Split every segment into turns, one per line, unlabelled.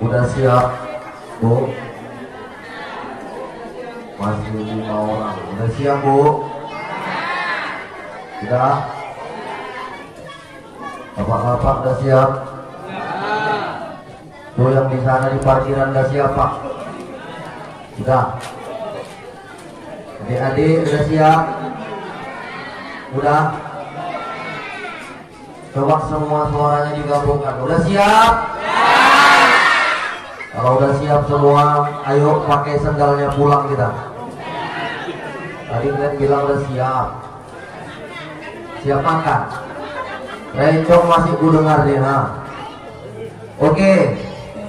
Udah siap, Bu? Masih 5 orang. Udah siap, Bu? Sudah? Bapak-bapak udah siap? Tuh yang di sana di parkiran udah siap, Pak? Sudah? Adik-adik udah siap? Udah? Coba semua suaranya digabungkan. Udah siap? Kalau udah siap semua, ayo pakai sendalnya pulang kita. Tadi kalian bilang udah siap. Siap makan. Rencong masih ku dengar nih, nah. Oke,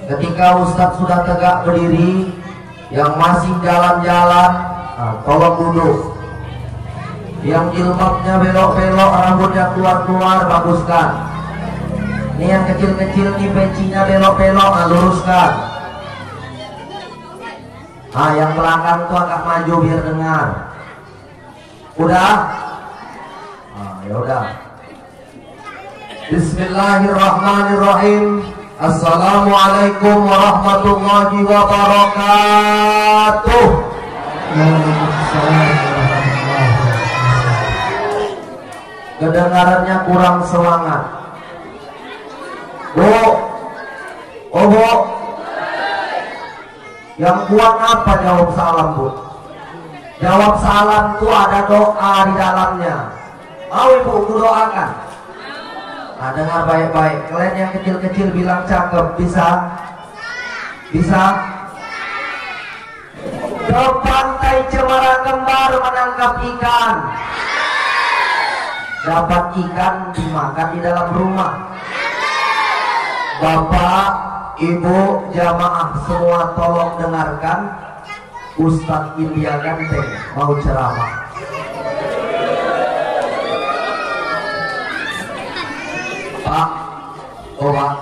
ketika Ustadz sudah tegak berdiri, yang masih jalan-jalan, nah, tolong duduk. Yang jilbabnya belok-belok, rambutnya keluar-keluar, baguskan. Ini yang kecil-kecil nih, pecinya belok-belok, nah, luruskan. Nah, yang belakang tuh agak maju biar dengar. Udah? Nah, ya udah. Bismillahirrahmanirrahim. Assalamualaikum warahmatullahi wabarakatuh. Kedengarannya kurang semangat. Bu, oh Bu, yang kuat apa jawab salam, Bu? Jawab salam itu ada doa di dalamnya. Mau Ibu ku doakan? Nah, dengar baik-baik. Kalian yang kecil-kecil bilang cakep, bisa? Bisa? Ke pantai Cemara Kembar menangkap ikan. Dapat ikan dimakan di dalam rumah. Bapak, Ibu, jamaah semua tolong dengarkan. Ustadz India Ganteng mau ceramah. Pak, oh Pak,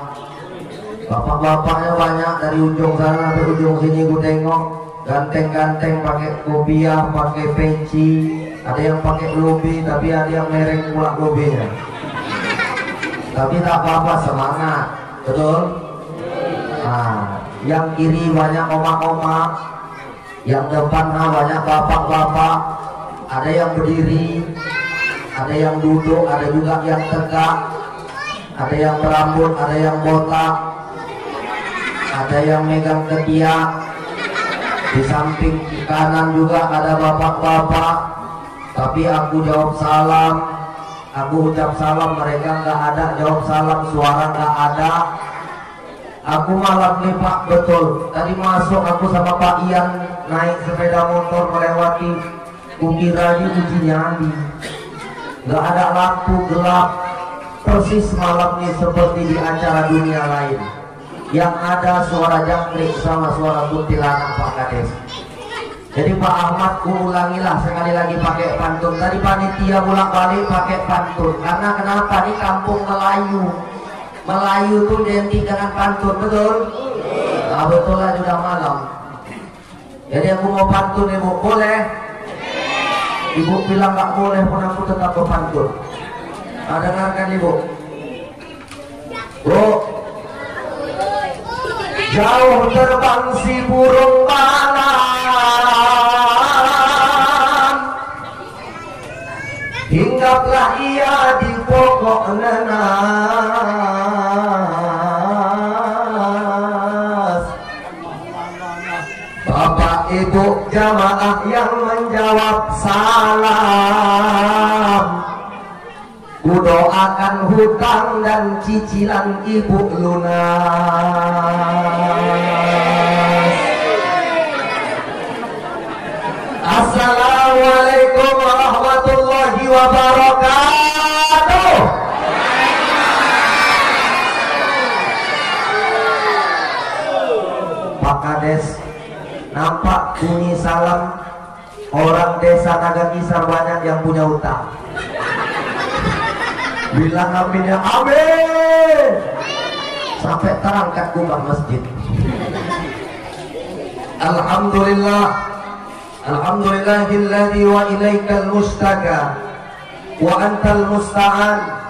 bapak-bapaknya banyak dari ujung sana sampai ujung sini gue tengok. Ganteng-ganteng pakai kopiah, pakai peci. Ada yang pakai lobi, tapi ada yang mereng pula lobinya. Tapi tak apa-apa, semangat, betul? Nah, yang kiri banyak oma-oma, yang depan banyak bapak-bapak. Ada yang berdiri, ada yang duduk, ada juga yang tegak, ada yang berambut, ada yang botak, ada yang megang ketiak. Di samping kanan juga ada bapak-bapak. Tapi aku jawab salam, aku ucap salam, mereka nggak ada jawab salam, suara nggak ada. Aku malam nih Pak, betul. Tadi masuk aku sama Pak Ian naik sepeda motor melewati kukira di uji nyali. Nggak ada lampu, gelap. Persis malam ini seperti di acara dunia lain. Yang ada suara jangkrik sama suara kuntilanak Pak Kades. Jadi Pak Ahmad ulangilah sekali lagi pakai pantun. Tadi panitia bolak-balik pakai pantun. Karena kenapa? Di kampung Melayu. Melayu itu identik dengan pantun, betul? Nah, betul lah, sudah malam. Jadi aku mau pantun, Ibu. Boleh? Ibu bilang nggak boleh pun aku tetap berpantun. Nah, dengarkan Ibu. Bu, jauh terbang si burung malam, hinggaplah ia di pokok nanas. Bapak Ibu jamaah yang menjawab salam, ku doakan hutang dan cicilan Ibu lunas. Assalamualaikum warahmatullahi wabarakatuh. Pak Kades, nampak bunyi salam orang desa Nagakisar banyak yang punya utang. Bilang aminnya amin sampai terangkat kubah masjid. Alhamdulillah, alhamdulillahilladzi wa ilaikal mustaqa wa antal musta'an.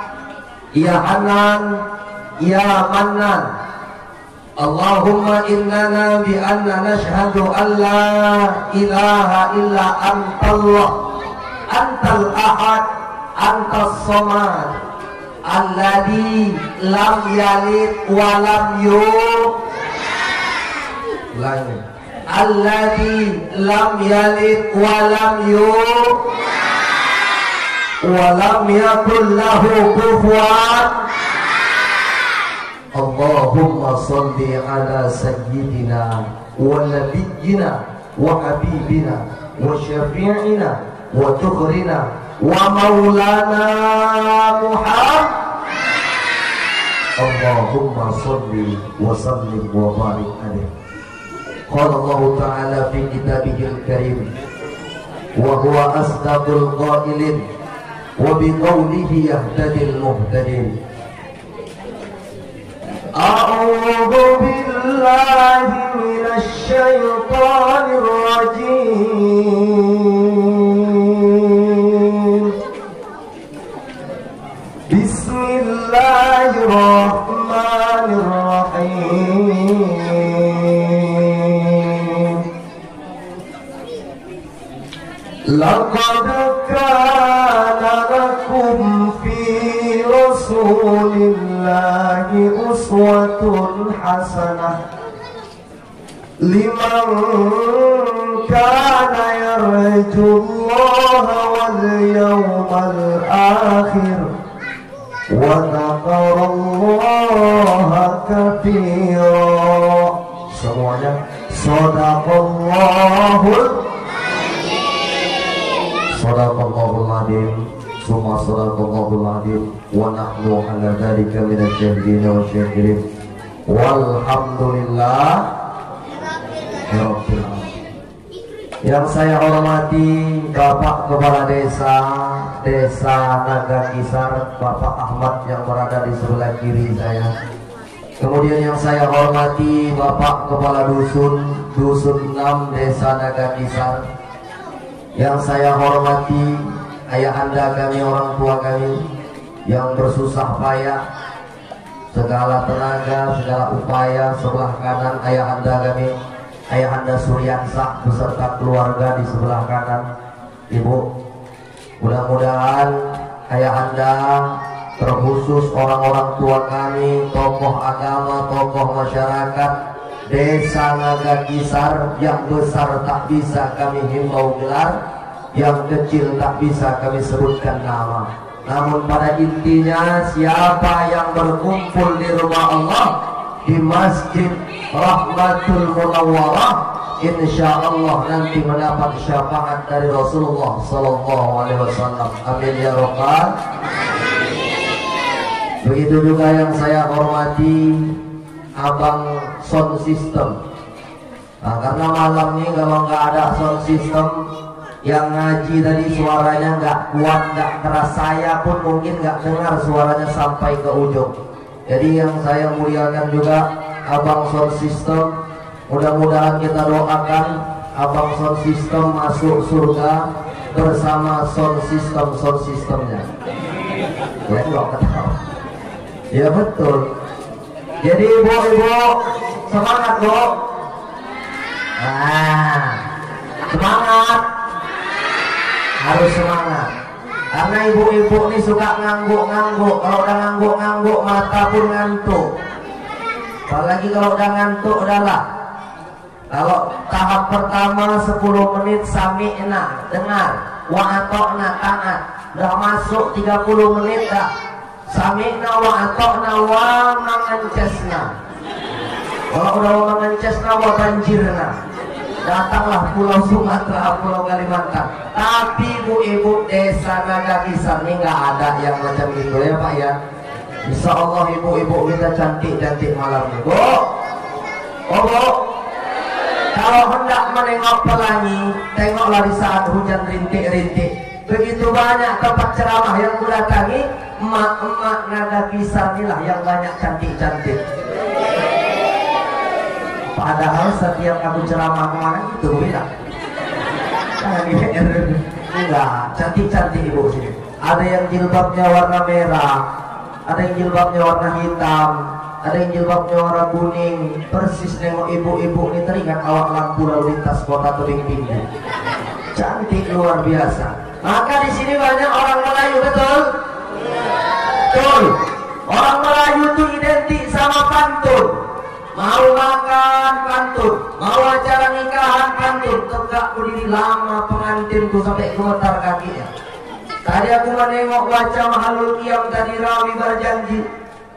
Ya Hanan, ya Mannan, Allahumma innana bi anna nashhadu an la ilaha illa antallah antal ahad antas samad alladzi lam yalid wa lam yulad alladzi lam yalid wa lam yulad wa lam yakul lahu kufuwan. Allahumma salli ala sayyidina wa nabiyyina wa habibina wa syafi'ina wa tukhrina wa maulana Muhammad. Allahumma salli wa sallim wa barik alaihi. Qala Allah ta'ala fi kitabihil karim wa huwa asdaqul qailin wa bi qawlihi yahtadil muhtadin. A'udzu billahi minasy syaithanir rajim. Bismillahirrahmanirrahim. Laqad kana lakum fi rasulillahi uswatun hasanah liman kana yarjullaha wal yawmal akhir wa dzakarallaha katsira. Semuanya Sadaqallahul adzim. Summa sadaqallahul adzim wa nahnu ala dzalika minasy syahidin wa syakirin. Walhamdulillah rabbil alamin. Yang saya hormati Bapak Kepala Desa Nagakisar, Bapak Ahmad yang berada di sebelah kiri saya. Kemudian yang saya hormati Bapak Kepala Dusun 6 Desa Nagakisar. Yang saya hormati ayahanda kami, orang tua kami yang bersusah payah segala tenaga, segala upaya. Sebelah kanan ayahanda kami, ayahanda Suryansah beserta keluarga di sebelah kanan. Ibu, mudah-mudahan ayahanda, terkhusus orang-orang tua kami, tokoh agama, tokoh masyarakat Desa Nagakisar, yang besar tak bisa kami himbau gelar, yang kecil tak bisa kami sebutkan nama. Namun pada intinya, siapa yang berkumpul di rumah Allah di Masjid Rahmatul Munawwarah, insya Allah nanti mendapat syafaat dari Rasulullah Sallallahu Alaihi Wasallam. Amin ya Rabbal. Begitu juga yang saya hormati Abang sound system. Nah, karena malam ini kalau nggak ada sound system, yang ngaji tadi suaranya nggak kuat, nggak keras, saya pun mungkin nggak dengar suaranya sampai ke ujung. Jadi yang saya muliakan juga Abang sound system, mudah-mudahan kita doakan Abang sound system masuk surga bersama sound systemnya. Ya nggak ketawa. Ya betul. Jadi ibu-ibu semangat bu. Semangat, harus semangat. Karena ibu-ibu ini suka ngangguk-ngangguk. Kalau udah ngangguk-ngangguk mata pun ngantuk. Apalagi kalau udah ngantuk udahlah. Kalau tahap pertama 10 menit sami'na, dengar, wa ata'na, taat. Udah masuk 30 menit dah. Sami'na wa ata'na wa mangancasna. Kalau udah wa mangancasna wa banjirna, datanglah Pulau Sumatera, Pulau Kalimantan. Tapi ibu-ibu Desa Nagakisar ini nggak ada yang macam itu ya Pak ya. Insya Allah ibu-ibu kita cantik-cantik malam ini Bu. Oh Bu, kalau hendak menengok pelangi, tengoklah di saat hujan rintik-rintik. Begitu banyak tempat ceramah yang kudatangi, emak-emak Nagakisar inilah yang banyak cantik-cantik. Padahal setiap aku ceramah kemana itu bilang, enggak, cantik-cantik ibu sini. Ada yang jilbabnya warna merah, ada yang jilbabnya warna hitam, ada yang jilbabnya warna kuning, persis nengok ibu-ibu ini teringat awak lampu lalu lintas kota tebing tinggi. Cantik luar biasa. Maka di sini banyak orang Melayu, betul? Betul. Orang Melayu itu identik sama pantun. Mau makan pantun, mau acara nikahan pantun. Tegak berdiri lama pengantin tuh sampai gemetar kakinya. Tadi aku menengok wajah Mahalul Qiyam tadi rawi berjanji.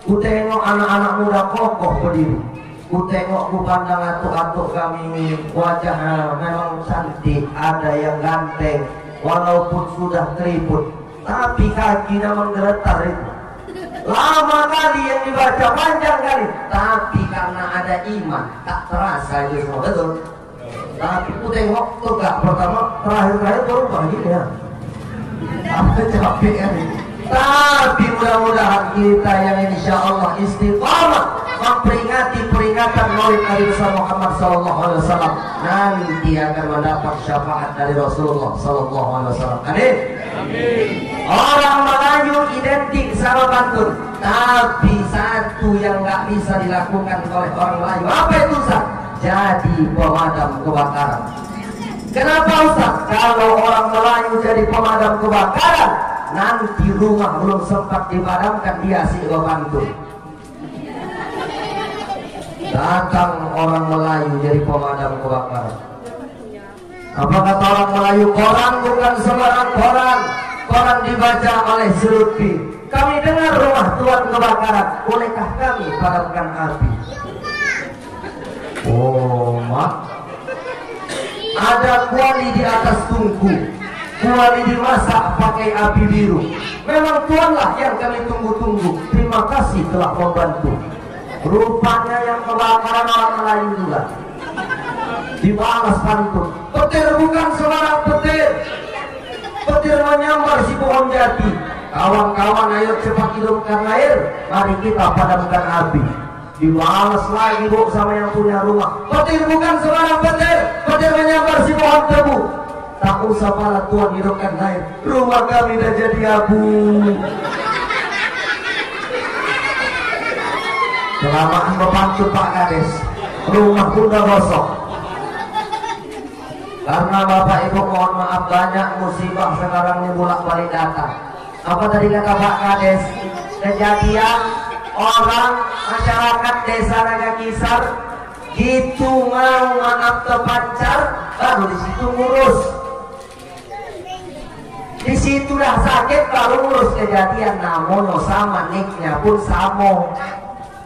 Ku tengok anak-anak muda kokoh berdiri. Ku tengok, ku pandang atuk-atuk kami, wajahnya memang cantik, ada yang ganteng, walaupun sudah keriput, tapi kakinya menggeletar itu. Lama kali yang dibaca, panjang kali, tapi karena ada iman, tak terasa itu semua, betul? Tapi ku tengok tuh gak pertama, terakhir-terakhir baru begini ya. Apa capek ya ini? Tapi mudah-mudahan kita yang insya Allah istiqamah memperingati peringatan Maulid Nabi Muhammad SAW nanti akan mendapat syafaat dari Rasulullah SAW. Amin. Orang Melayu identik sama pantun, tapi satu yang nggak bisa dilakukan oleh orang Melayu, apa itu Ustaz? Jadi pemadam kebakaran. Kenapa Ustaz? Kalau orang Melayu jadi pemadam kebakaran, nanti rumah belum sempat dipadamkan dia si pantun. Datang orang Melayu jadi pemadam kebakaran. Apa kata orang Melayu? Koran bukan sembarang koran. Koran dibaca oleh Zulfi. Kami dengar rumah tuan kebakaran. Bolehkah kami padamkan api? Oh, mak. Ada kuali di atas tungku. Kuali dimasak pakai api biru. Memang tuanlah yang kami tunggu-tunggu. Terima kasih telah membantu. Rupanya yang kebakaran orang Melayu juga. Dibalas pantun. Petir bukan sembarang petir. Petir menyambar si pohon jati. Kawan-kawan ayo cepat hidupkan air. Mari kita padamkan api. Dibalas lagi bu sama yang punya rumah. Petir bukan sembarang petir. Petir menyambar si pohon tebu. Tak usah para tuan hidupkan air. Rumah kami dah jadi abu. Kelamaan berpantun Pak Kades. Rumah pun dah gosok. Karena Bapak Ibu mohon maaf banyak musibah sekarang ini bolak-balik datang. Apa tadi kata Pak Kades? Kejadian orang masyarakat desa Nagakisar gitu mau maaf terpancar, baru di situ ngurus. Di situ dah sakit baru ngurus kejadian. Namun sama niknya pun sama.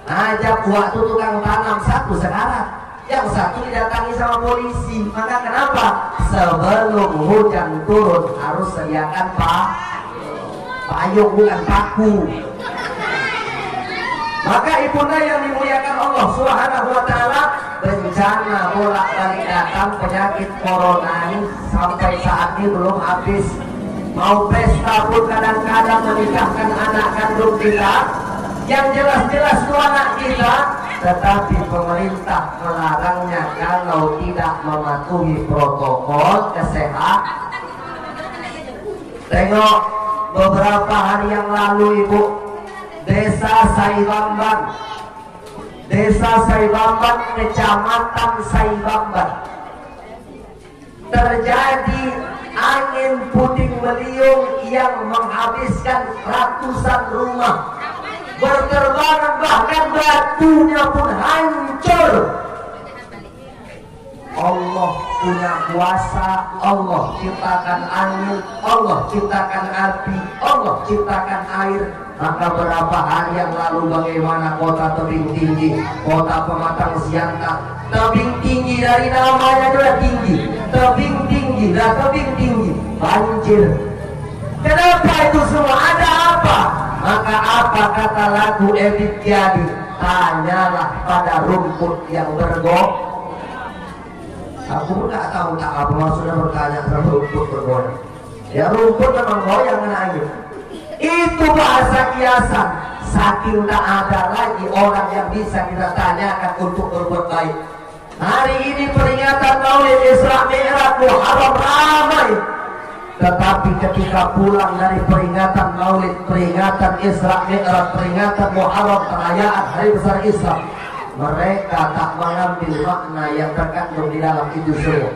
Ajak waktu tukang tanam satu sekarat, yang satu didatangi sama polisi. Maka kenapa? Sebelum hujan turun harus sediakan payung bukan paku. Maka ibunda yang dimuliakan Allah Subhanahu wa Ta'ala, bencana bolak-balik datang penyakit corona ini sampai saat ini belum habis. Mau pesta pun kadang-kadang menikahkan anak kandung kita yang jelas-jelas itu anak kita, tetapi pemerintah melarangnya kalau tidak mematuhi protokol kesehatan. Tengok beberapa hari yang lalu Ibu, Desa Saibamban, Kecamatan Saibamban, terjadi angin puting beliung yang menghabiskan ratusan rumah. Berterbangan, bahkan batunya pun hancur. Allah punya kuasa. Allah ciptakan angin, Allah ciptakan api, Allah ciptakan air. Maka berapa hari yang lalu bagaimana kota tebing tinggi, kota Pematang Siantar, tebing tinggi dari namanya sudah tinggi, tebing tinggi dan tebing tinggi, banjir. Kenapa itu semua? Ada apa? Maka apa kata lagu Ebit Jadi? Tanyalah pada rumput yang bergoyang. Aku nggak tahu tak apa maksudnya bertanya sama rumput bergoyang. Ya rumput memang goyang kena angin. Itu bahasa kiasan. Saking tak ada lagi orang yang bisa kita tanyakan untuk berbuat baik. Hari ini peringatan Maulid Isra Mi'raj Muharram ramai. Tetapi ketika pulang dari peringatan Maulid, peringatan Isra Mi'raj, peringatan Muharram, perayaan hari besar Islam, mereka tak mengambil makna yang terkandung di dalam itu semua.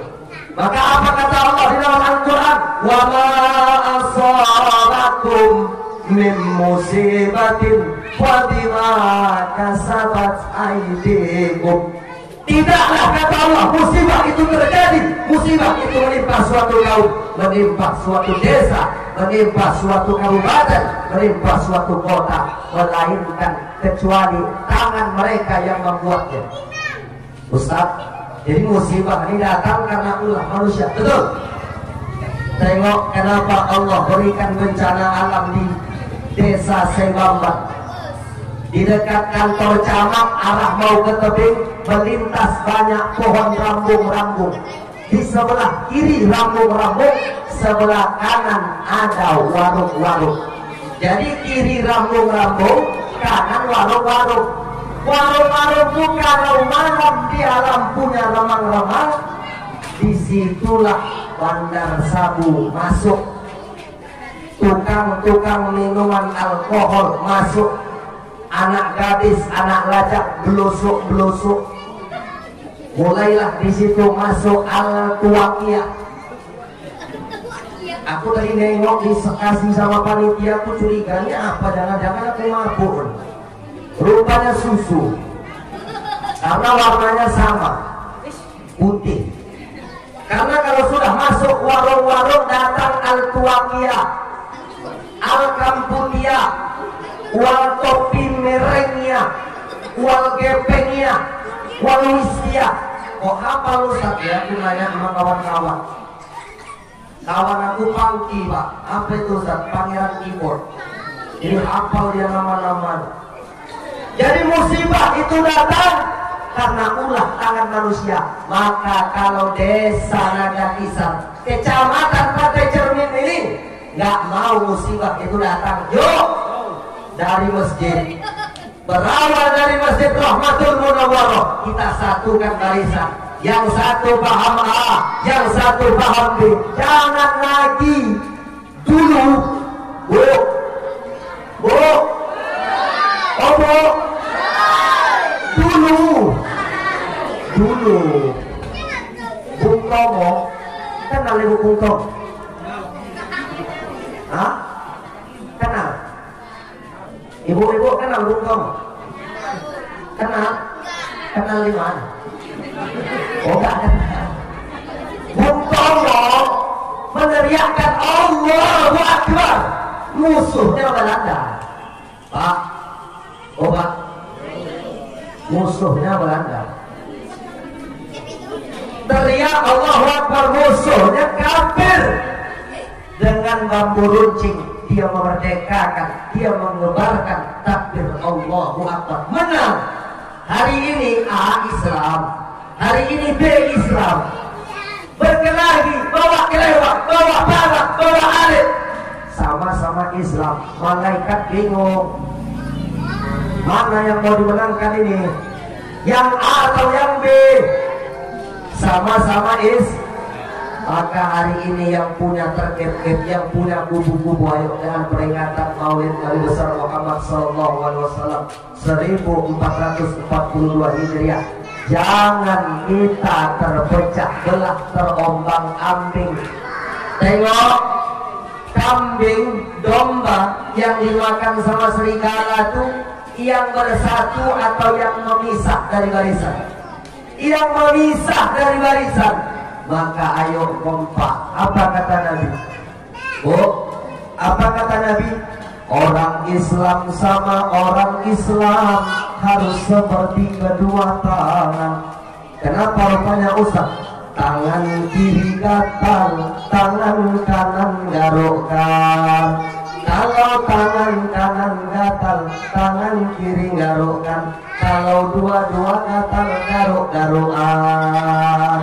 Maka apa kata Allah di dalam Al-Quran? Wa ma asabakum min musibatin wa bima kasabat aydikum. Tidaklah kata Allah musibah itu terjadi, musibah itu menimpa suatu kaum, menimpa suatu desa, menimpa suatu kabupaten, menimpa suatu kota, melainkan kecuali tangan mereka yang membuatnya. Ustaz, jadi musibah ini datang karena ulah manusia, betul? Tengok kenapa Allah berikan bencana alam di desa Sebamban. Di dekat kantor camat, arah mau ke tebing, melintas banyak pohon rambung-rambung. Di sebelah kiri rambung-rambung, sebelah kanan ada warung-warung. Jadi kiri rambung-rambung, kanan warung-warung. Warung-warung itu kalau malam dia lampunya remang-remang, disitulah bandar sabu masuk, tukang-tukang minuman alkohol masuk, anak gadis, anak lajak belusuk-belusuk. Mulailah di situ masuk al-tuwaqiyah. Aku tadi nengok dikasih sama panitia, aku curiganya apa, jangan-jangan aku mabuk. Rupanya susu, karena warnanya sama, putih. Karena kalau sudah masuk warung-warung datang al-tuwaqiyah, al-kamputiyah, wal topi merengnya, wal gepengnya, wal wisya. Kok hafal Ustaz ya? Aku nanya sama kawan-kawan. Kawan aku Pangki Pak. Apa itu Ustaz? Pangeran keyboard. Ini hafal dia nama-nama. Jadi musibah itu datang karena ulah tangan manusia. Maka kalau desa Nagakisar, kecamatan Pantai Cermin ini nggak mau musibah itu datang, yuk dari masjid, berawal dari Masjid Rahmatul Munawwarah, kita satukan barisan. Yang satu paham A, yang satu paham B. Jangan lagi dulu, bu, bu, oh bu, dulu, Bung Tomo, kenal ibu Bung Tomo? Hah? Kenal? Ibu-ibu kenal Bung Tomo? Kenal? Kenal di mana? Oh enggak kenal. Bung Tomo meneriakkan Allahu Akbar, musuhnya Belanda. Pak, oh Pak, musuhnya Belanda. Teriak Allahu Akbar, musuhnya kafir. Dengan bambu runcing dia memerdekakan, dia mengebarkan takbir Allahu Akbar, menang. Hari ini A Islam, hari ini B Islam, berkelahi, bawa kelewat, bawa barak, bawa alif, sama-sama Islam. Malaikat bingung, mana yang mau dimenangkan ini, yang A atau yang B? Sama-sama Maka hari ini yang punya terkait, yang punya kubu-kubu, ayo dengan peringatan Maulid Nabi besar Muhammad Sallallahu Alaihi Wasallam 1442 Hijriah, jangan kita terpecah belah, terombang-ambing. Tengok kambing, domba yang dimakan sama serigala tuh, yang bersatu atau yang memisah dari barisan? Yang memisah dari barisan. Maka ayo kompak. Apa kata Nabi? Oh, apa kata Nabi? Orang Islam sama orang Islam harus seperti kedua tangan. Kenapa rupanya Ustaz? Tangan kiri gatal, tangan kanan garukkan. Kalau tangan kanan gatal, tangan kiri garukkan. Kalau dua-dua gatal, garuk-garukan.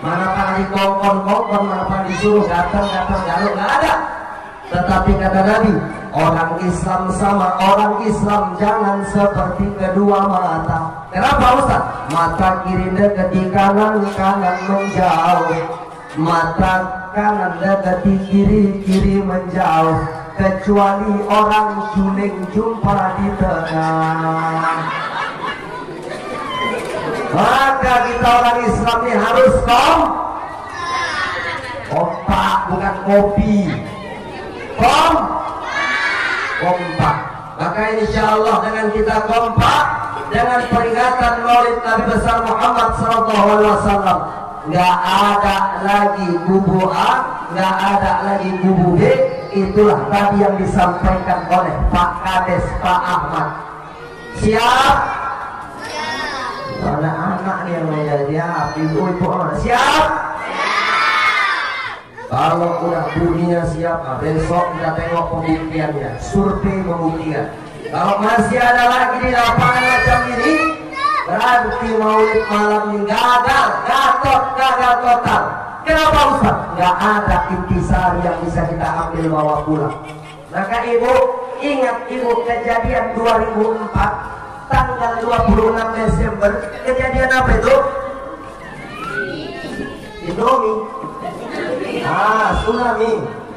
Mana pernah dikongkon-kongkon, mana pernah disuruh gatal-gatal garuk, nggak ada. Tetapi kata Nabi, orang Islam sama orang Islam jangan seperti kedua mata. Kenapa Ustaz? Mata kiri dekat di kanan, kanan menjauh. Mata kanan dekati kiri menjauh, kecuali orang juling jumpa di tengah. Maka kita orang Islam ini harus kompak, bukan kopi. Kompak. Maka insya Allah dengan kita kompak, dengan peringatan Maulid Nabi besar Muhammad SAW, nggak ada lagi kubu A, nggak ada lagi kubu B. Itulah tadi yang disampaikan oleh Pak Kades, Pak Ahmad. Siap? Mana anak nih yang menjadi ibu-ibu siap? Kalau udah bunyinya siap, besok kita tengok pembuktiannya. Survei membuktikan. Kalau masih ada lagi di lapangan macam ini, berarti Maulid malam ini gagal total. Kenapa Ustaz? Nggak ada intisari yang bisa kita ambil bawa pulang. Maka ibu, ingat ibu kejadian 2004 tanggal 26 Desember, kejadian apa itu? Indomie.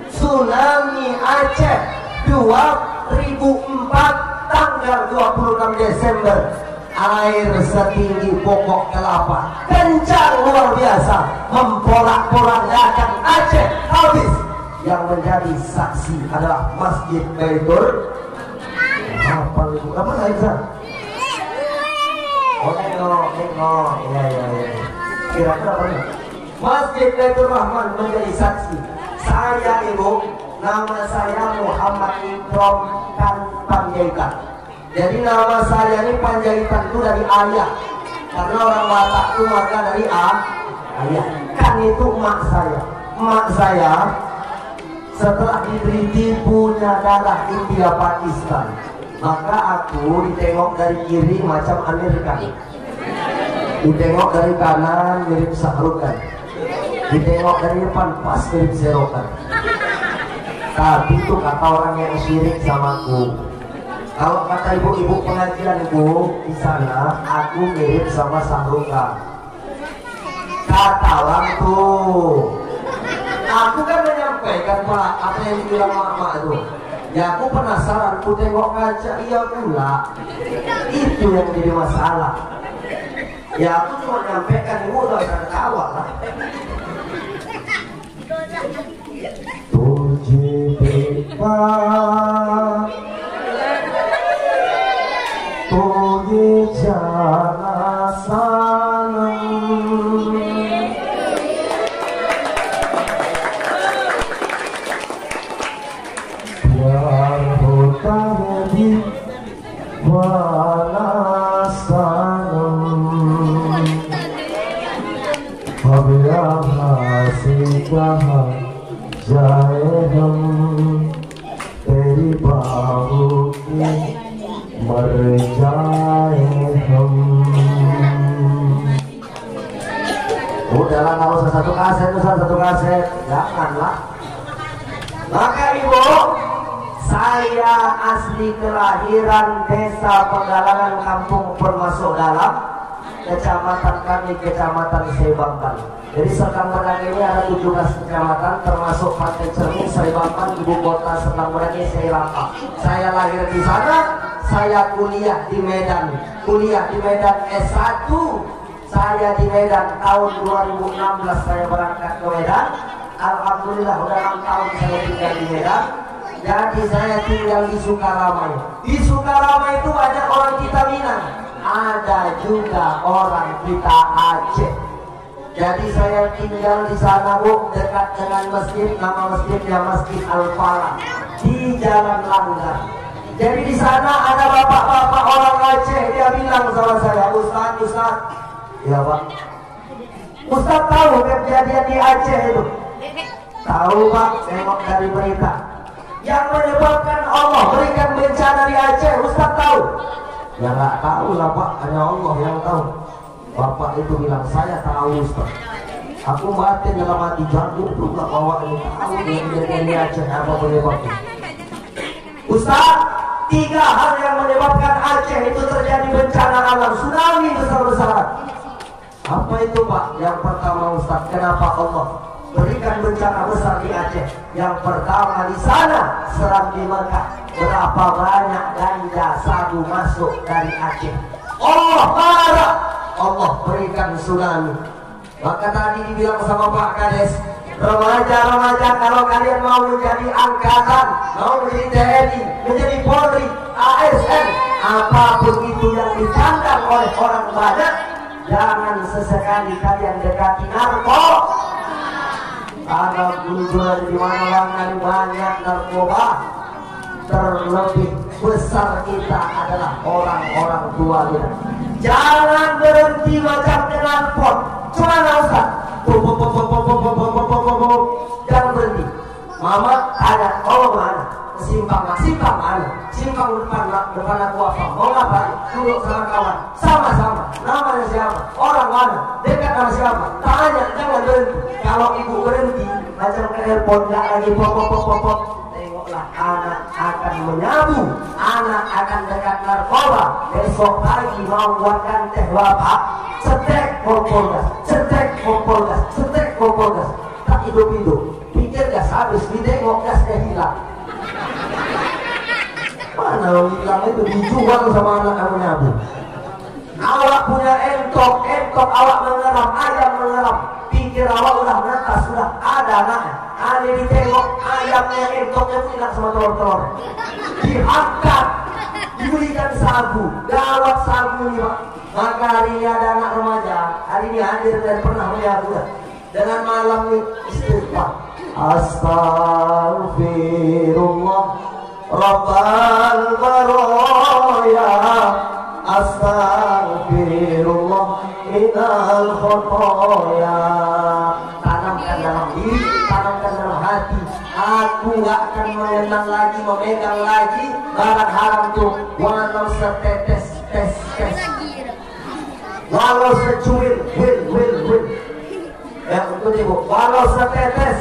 Tsunami Aceh 2004 tanggal 26 Desember. Air setinggi pokok kelapa, kencang luar biasa, memporak-porandakan Aceh habis. Yang menjadi saksi adalah Masjid Baitur. Apa itu? Apa Aiza? Oh nengok. Ya. Kira-kira apa ini? Masjid Baitur Rahman menjadi saksi. Saya ibu, nama saya Muhammad Ikram Panjaitan. Jadi nama saya ini Panjaitan itu dari ayah. Karena orang Batak itu maka dari ayah. Kan itu emak saya. Emak saya setelah diberi punya darah India Pakistan, maka aku ditengok dari kiri macam Amerika, ditengok dari kanan mirip Sahrukan, ditengok dari depan pas mirip Serokan. Tapi itu kata orang yang syirik sama aku. Kalau kata ibu-ibu pengajianku di sana, aku mirip sama Sahrukan. Kata orang tuh, aku kan menyampaikan Pak apa yang dibilang mama itu. Ya aku penasaran, aku tengok kaca, iya pula. Itu yang jadi masalah. Ya aku cuma menyampaikan, ibu udah bisa ketawa lah. Tuji pipa, tuji jana sanam, biar hutan di wala sanam, biar hasil जाए हम तेरी बाहों में मर जाए हम. Udahlah, nggak usah satu kaset, janganlah. Maka ibu, saya asli kelahiran desa Penggalangan, kampung Permasuk Dalam, kecamatan kami, kecamatan Sebangkan. Jadi Serkang Medang ini ada 17 kecamatan, termasuk Pantai Cermin, Sebangkan, ibu kota Serkang Medang ini Seirapa. Saya lahir di sana, saya kuliah di Medan S1. Saya di Medan tahun 2016 saya berangkat ke Medan. Alhamdulillah udah 6 tahun saya tinggal di Medan. Jadi saya tinggal di Sukaramai. Di Sukaramai itu banyak orang kita Minang, ada juga orang kita Aceh. Jadi saya tinggal di sana bu, dekat dengan masjid, nama masjidnya Masjid Al-Falah di Jalan Langgar. Jadi di sana ada bapak-bapak orang Aceh, dia bilang sama saya, Ustaz, ya Pak, Ustaz tahu kejadian di Aceh itu? Tahu Pak, tengok dari berita. Yang menyebabkan Allah berikan bencana di Aceh, Ustaz tahu? Ya nggak tahu lah Pak, hanya Allah yang tahu. Bapak itu bilang, saya tahu Ustaz. Aku batin dalam hati, jago juga bawa ini tahu di Aceh apa penyebabnya. Ustaz, 3 hal yang menyebabkan Aceh itu terjadi bencana alam, tsunami besar-besaran. Apa itu Pak? Yang pertama Ustaz, kenapa Allah
berikan bencana besar di Aceh. Yang pertama di sana serang di Mekah. Berapa banyak ganja sabu masuk dari Aceh. Allah marah, Allah berikan tsunami. Maka tadi dibilang sama Pak Kades, remaja-remaja kalau kalian mau menjadi angkatan, mau menjadi TNI, menjadi Polri, ASN, apapun itu yang dipandang oleh orang banyak, jangan sesekali kalian dekati narko. Karena kunjungan di mana-mana banyak narkoba. Terlebih besar kita adalah orang-orang tua kita. Jangan berhenti macam dengan pot. Cuma nggak usah. Jangan berhenti. Mama ada, oh mana? Simpang mana? Simpang depan aku apa? Mau ngapain? Duduk sama kawan. Sama-sama. Namanya siapa? Orang mana? Dekat sama siapa? Tanya, jangan berhenti. Kalau ibu berhenti, macam ke airport nggak lagi pop. Tengoklah, anak akan menyabu, anak akan dekat narkoba. Besok pagi mau buatkan teh bapak, cetek kompor gas, tak hidup. Pikir gas habis, ditengok gasnya hilang. Mana lo hilang itu dijual sama anak kamu nyabu. Awak punya entok awak mengeram, ayam mengeram. Pikir awak udah menetas, sudah ada anaknya. Ada ditengok ayamnya, entoknya hilang sama telur-telur. Diangkat, diberikan sabu, gawat sabu ini Pak. Maka hari ini ada anak remaja, hari ini hadir dan pernah menyabu. Dengan malam ini istighfar. Astaghfirullah Rabbal baraya, astaghfirullah minal khotoya. Tanamkan dalam diri, tanamkan dalam hati. Aku gak akan mengenang lagi, memegang lagi barang haram tuh. Walau setetes, tes. Walau secuil, will. Ya untuk ibu, walau setetes.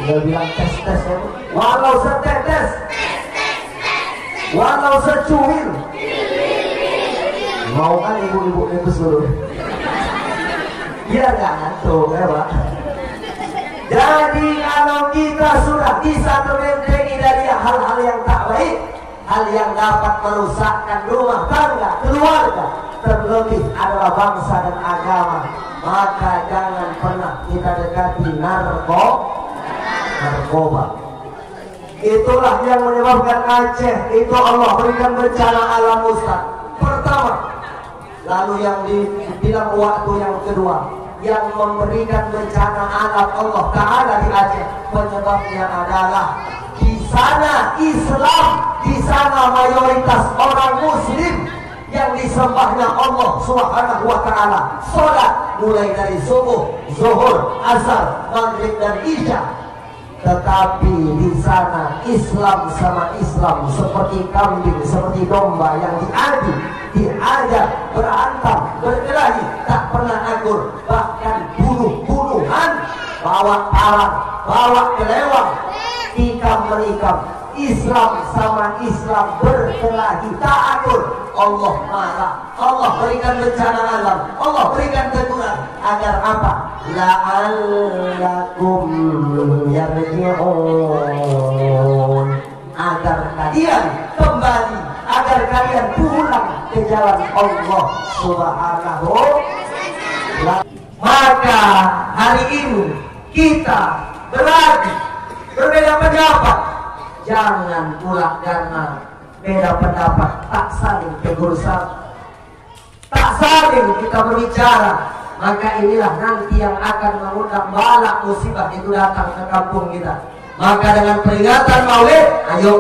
Dia bilang tes ya. Walau setetes, walau secuil. Mau kan ibu-ibu itu seluruh. Dia nggak ngantuk ya Pak. Jadi kalau kita sudah bisa terbentengi dari hal-hal yang tak baik, hal yang dapat merusakkan rumah tangga, keluarga, terlebih adalah bangsa dan agama, maka jangan pernah kita dekati narkoba. Itulah yang menyebabkan Aceh itu Allah berikan bencana alam Ustaz pertama. Lalu yang dibilang waktu yang kedua, yang memberikan bencana alam Allah Ta'ala di Aceh, penyebabnya adalah di sana Islam, di sana mayoritas orang Muslim, yang disembahnya Allah Subhanahu wa Ta'ala. Salat mulai dari subuh, zuhur, asar, maghrib dan isya. Tetapi di sana Islam sama Islam seperti kambing, seperti domba yang diadu, diajar, berantem, berkelahi, tak pernah akur, bahkan bunuh-bunuhan, bawa parang, bawa kelewang, tikam menikam. Islam sama Islam berkelahi, tak akur. Allah marah, Allah berikan bencana alam, Allah berikan teguran agar apa? La'allakum yarji'un, agar kalian kembali, agar kalian pulang ke jalan Allah Subhanahu wa ta'ala. Maka hari ini kita berarti berbeda pendapat. Jangan pula karena beda pendapat tak saling tegur sapa, tak saling kita berbicara, maka inilah nanti yang akan mengundang bala musibah itu datang ke kampung kita. Maka dengan peringatan Maulid, ayo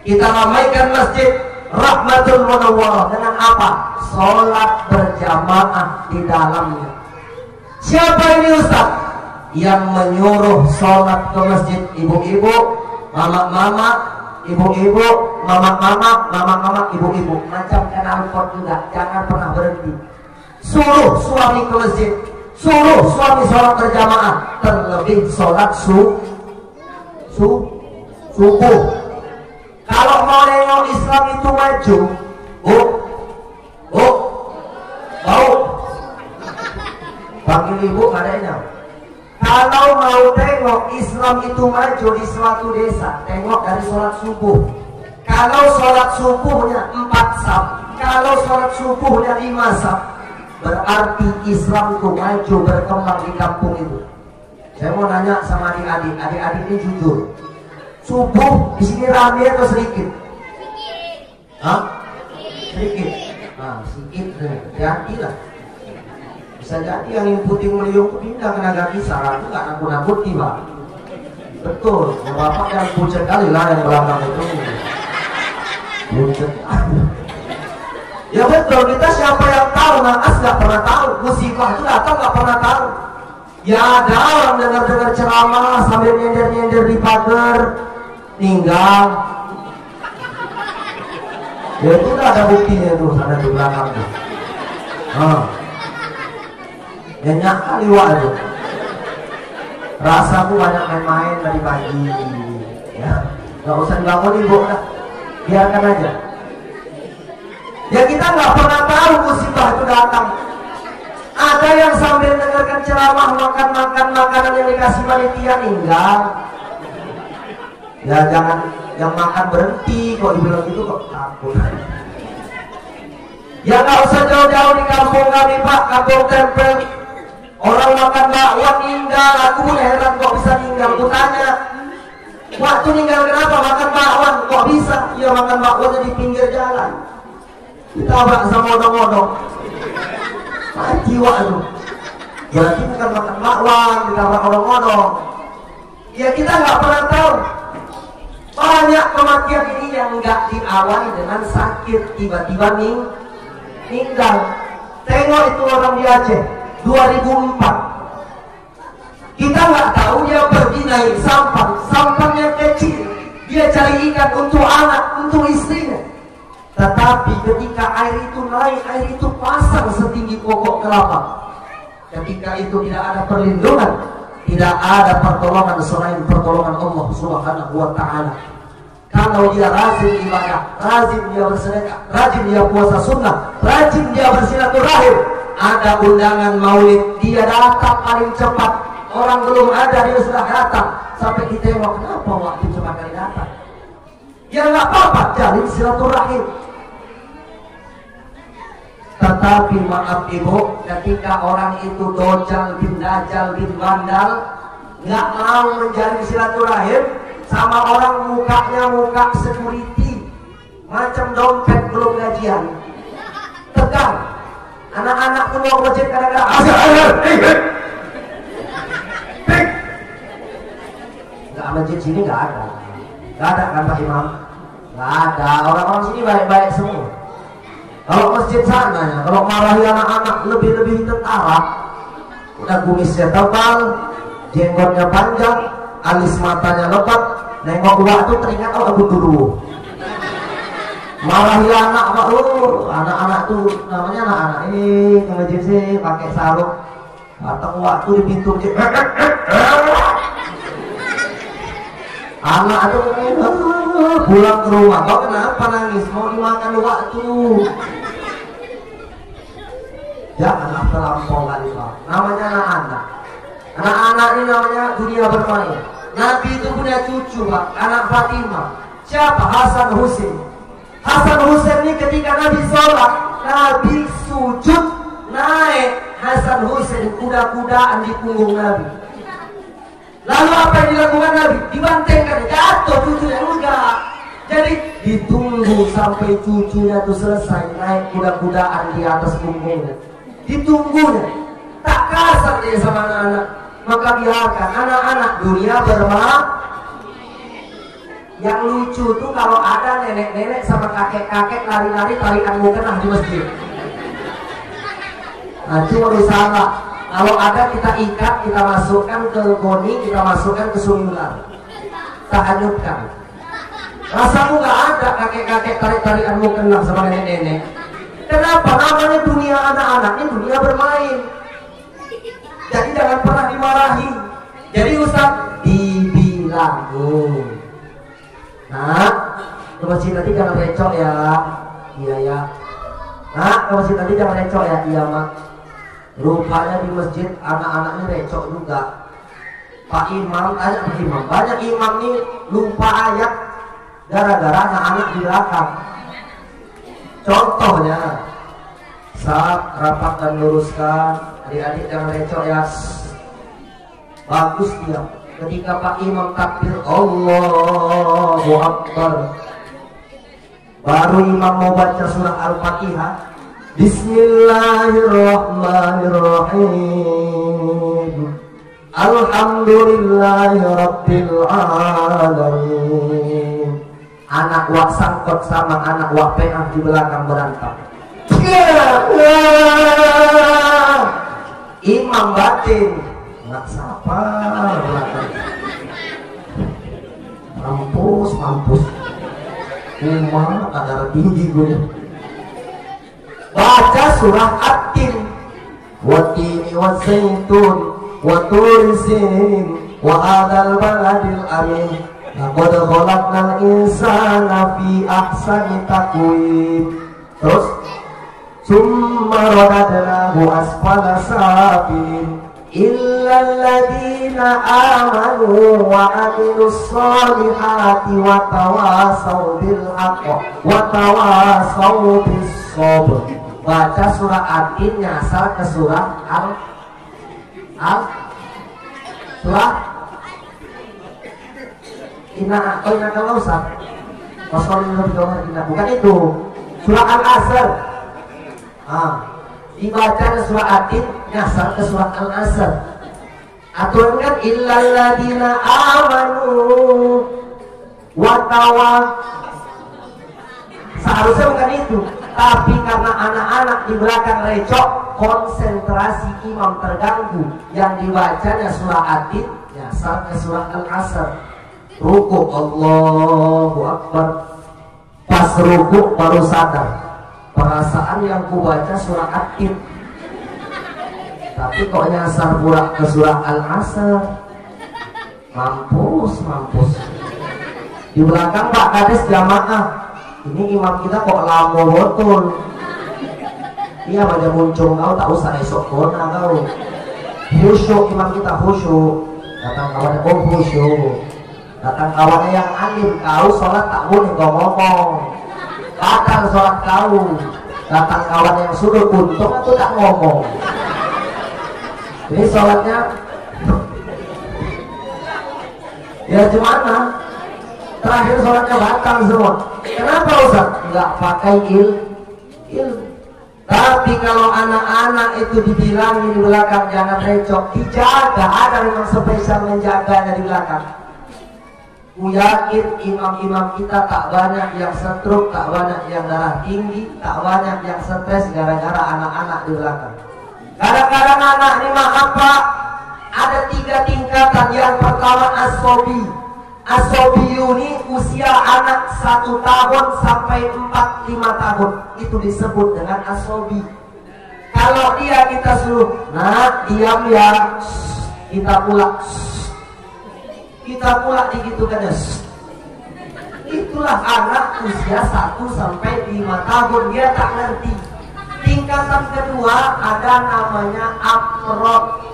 kita ramaikan masjid Rahmatul Munawwarah dengan apa? Sholat berjamaah di dalamnya. Siapa ini Ustaz? Yang menyuruh sholat ke masjid? Ibu-ibu, mama-mama, ibu-ibu, mama-mama, ibu-ibu. Macam knalpot juga, jangan pernah berhenti. Suruh suami ke masjid, suruh suami sholat berjamaah, terlebih sholat subuh. Kalau mau nengok Islam itu maju, bau, panggil ibu adanya. Kalau mau tengok Islam itu maju di suatu desa, tengok dari sholat subuh. Kalau sholat subuhnya 4 saf, kalau sholat subuhnya 5 saf, berarti Islam itu maju berkembang di kampung itu. Saya mau nanya sama adik-adik ini jujur. Subuh di sini ramai atau sedikit? Hah? Sedikit. Nah, sedikit. Hati-hatilah. Bisa jadi yang puting meliung itu pindah ke Naga Kisah. Itu nggak nakut-nakuti, Pak. Betul. Ya, Bapak yang pucat kali lah yang belakang itu. Pucat. Ya betul. Kita siapa yang tahu? Naas nggak pernah tahu. Musibah itu datang nggak pernah tahu. Ya ada orang dengar-dengar ceramah sambil nyender-nyender di pagar, tinggal. Ya itu udah ada buktinya tuh, ada di belakang tuh. Nyenyak kali wak itu. Rasaku banyak main-main dari pagi. Ya, nggak usah dibangun ibu dah, biarkan aja. Ya kita nggak pernah tahu musibah itu datang. Ada yang sambil dengarkan ceramah makan makanan yang dikasih panitia ninggal. Ya jangan yang makan berhenti, kok dibilang gitu kok takut. Ya nggak usah jauh-jauh di kampung kami Pak, kampung tempel. Orang makan bakwan ninggal, aku pun heran kok bisa ninggal. Aku tanya, waktu ninggal kenapa makan bakwan? Kok bisa? Iya makan bakwannya di pinggir jalan. Ditabrak sama odong-odong. Mati waktu. Berarti bukan makan bakwan, ditabrak odong-odong. Ya kita nggak pernah tahu. Banyak kematian ini yang nggak diawali dengan sakit, tiba-tiba meninggal. Tengok itu orang di Aceh 2004. Kita nggak tahu dia pergi naik sampahnya kecil, dia cari ikan untuk anak, untuk istrinya. Tetapi ketika air itu naik, air itu pasang setinggi pokok kelapa. Ketika itu tidak ada perlindungan, tidak ada pertolongan selain pertolongan Allah Subhanahu wa Ta'ala. Kalau dia rajin ibadah, rajin dia bersedekah, rajin dia puasa sunnah, rajin dia bersilaturahim, ada undangan maulid, dia datang paling cepat. Orang belum ada dia sudah datang. Sampai ditengok, kenapa waktu cepat kali datang? Ya nggak apa-apa, jalin silaturahim. Tetapi maaf ibu, ketika orang itu dojal bin dajal bin bandal, nggak mau menjalin silaturahim sama orang, mukanya muka security, macam dompet belum gajian, tegang. Anak-anak keluar masjid kadang-kadang nggak, masjid sini nggak ada kan Pak Imam? Nggak ada, orang-orang sini baik-baik semua. Kalau masjid sana ya, kalau marahi anak-anak lebih-lebih tentara, udah kumisnya tebal, jenggotnya panjang, alis matanya lebat, nengok uak tuh teringat aku dulu. Marahi anak Pak, anak-anak tuh namanya anak-anak ke masjid sih pakai sarung, datang waktu di pintu masjid, anak tuh pulang ke rumah, kau kenapa nangis? Mau dimakan waktu. Janganlah terlampau kali Pak. Namanya anak-anak. Anak-anak ini namanya dunia bermain. Nabi itu punya cucu Pak, anak Fatimah. Siapa? Hasan Husain. Hasan Husain ini ketika Nabi sholat, Nabi sujud, naik Hasan Husain kuda-kudaan di punggung Nabi. Lalu apa yang dilakukan Nabi? Dibantengkan, jatuh cucunya enggak. Jadi ditunggu sampai cucunya itu selesai naik kuda-kudaan di atas punggungnya. Ditunggunya, tak kasar dia sama anak-anak. Maka biarkan anak-anak dunia bermain. Yang lucu tuh kalau ada nenek-nenek sama kakek-kakek lari-lari tarikan mukena di masjid. Nah itu baru salah. Kalau ada kita ikat, kita masukkan ke goni, kita masukkan ke sungai ular, kita hanyutkan. Rasamu gak ada kakek-kakek tarik-tarikan mukena sama nenek-nenek. Kenapa? Namanya dunia anak-anak ini dunia bermain. Jadi jangan pernah dimarahi. Jadi Ustaz dibilangin, nah ke masjid nanti jangan recok ya. Iya ya. Nah ke masjid nanti jangan recok ya. Iya mak. Rupanya di masjid anak-anak ini recok juga. Pak Imam, tanya Pak Imam, banyak imam nih lupa ayat gara-gara anak-anak di belakang. Contohnya, saat rapat dan luruskan, adik-adik jangan recok ya. Bagus dia. Ketika Pak Imam takbir Allahu Akbar, baru imam mau baca surah Al-Fatihah, Bismillahirrahmanirrahim, Alhamdulillahi Rabbil Alamin. Anak wak sangkot sama anak wak peah di belakang berantem. Imam batin nggak sapa belakang. Mampus Umar kadar tinggi gue. Baca surah At-Tin, Wat-Tini Wat-Zaitun Wa-Turi Sinin wa hadzal baladil amin. Laqad khalaqnal insana fi ahsani taqwim. Terus summa radadnahu asfala safilin illal ladzina amanu wa amilus solihati wa tawasaw bil haqqi wa tawasaw bis sabr. Baca surah At-Tin nyasar ke surah surah Inna kalau usah bukan itu surah Al-Asr. Dibaca ke surah At-Tin nyasar ke surah Al-Asr. Aturan kan illal ladzina amanu wa tawa, seharusnya bukan itu, tapi karena anak-anak di belakang recok, konsentrasi imam terganggu, yang dibacanya surah At-Tin nyasar ke surah Al-Asr. Ruku Allahu Akbar, pas ruku baru sadar, perasaan yang ku baca surah At-Tin, tapi kok nyasar pura ke surah Al-Asr. Mampus di belakang Pak Kades jamaah, ini imam kita kok lama betul. Iya pada muncul kau, tak usah esok kona kau. Khusyuk imam kita, khusyuk. Datang kawannya khusyuk. Datang kawannya yang alim, kau sholat tak boleh kau ngomong, batal sholat kau. Datang kawan yang sudah untung aku tak ngomong. Ini sholatnya ya gimana? Terakhir sholatnya batal semua. Kenapa Ustaz? Nggak pakai ilmu. Tapi kalau anak-anak itu dibilangin di belakang jangan recok, dijaga, ada memang spesial menjaganya di belakang. Ku yakin imam-imam kita tak banyak yang stroke, tak banyak yang darah tinggi, tak banyak yang stres gara-gara anak-anak di belakang. Kadang-kadang anak ini maaf Pak, ada 3 tingkatan. Yang pertama asobi. Asobiyuni usia anak 1 tahun sampai 4-5 tahun, itu disebut dengan asobi. Kalau dia kita suruh, nah diam ya, kita pula digitukan ya. Itulah anak usia 1 sampai 5 tahun, dia tak ngerti. Tingkatan kedua ada namanya amrod.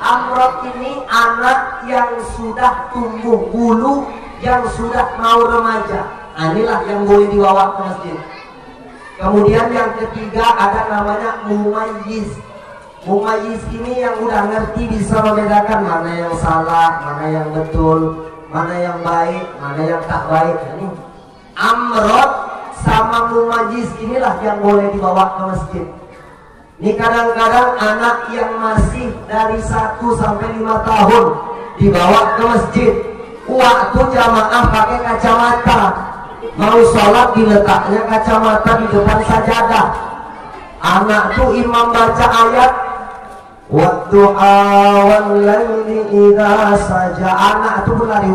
Amrod ini anak yang sudah tumbuh bulu, yang sudah mau remaja. Inilah yang boleh dibawa ke masjid. Kemudian yang ketiga ada namanya mumayyiz. Mumayyiz ini yang udah ngerti, bisa membedakan mana yang salah, mana yang betul, mana yang baik, mana yang tak baik. Ini amrod sama mumayyiz inilah yang boleh dibawa ke masjid. Ini kadang-kadang anak yang masih dari 1 sampai 5 tahun dibawa ke masjid. Waktu jamaah pakai kacamata, mau sholat diletaknya kacamata di depan sajadah. Anak tuh imam baca ayat wadduha wal laili idza saja, anak tuh berlari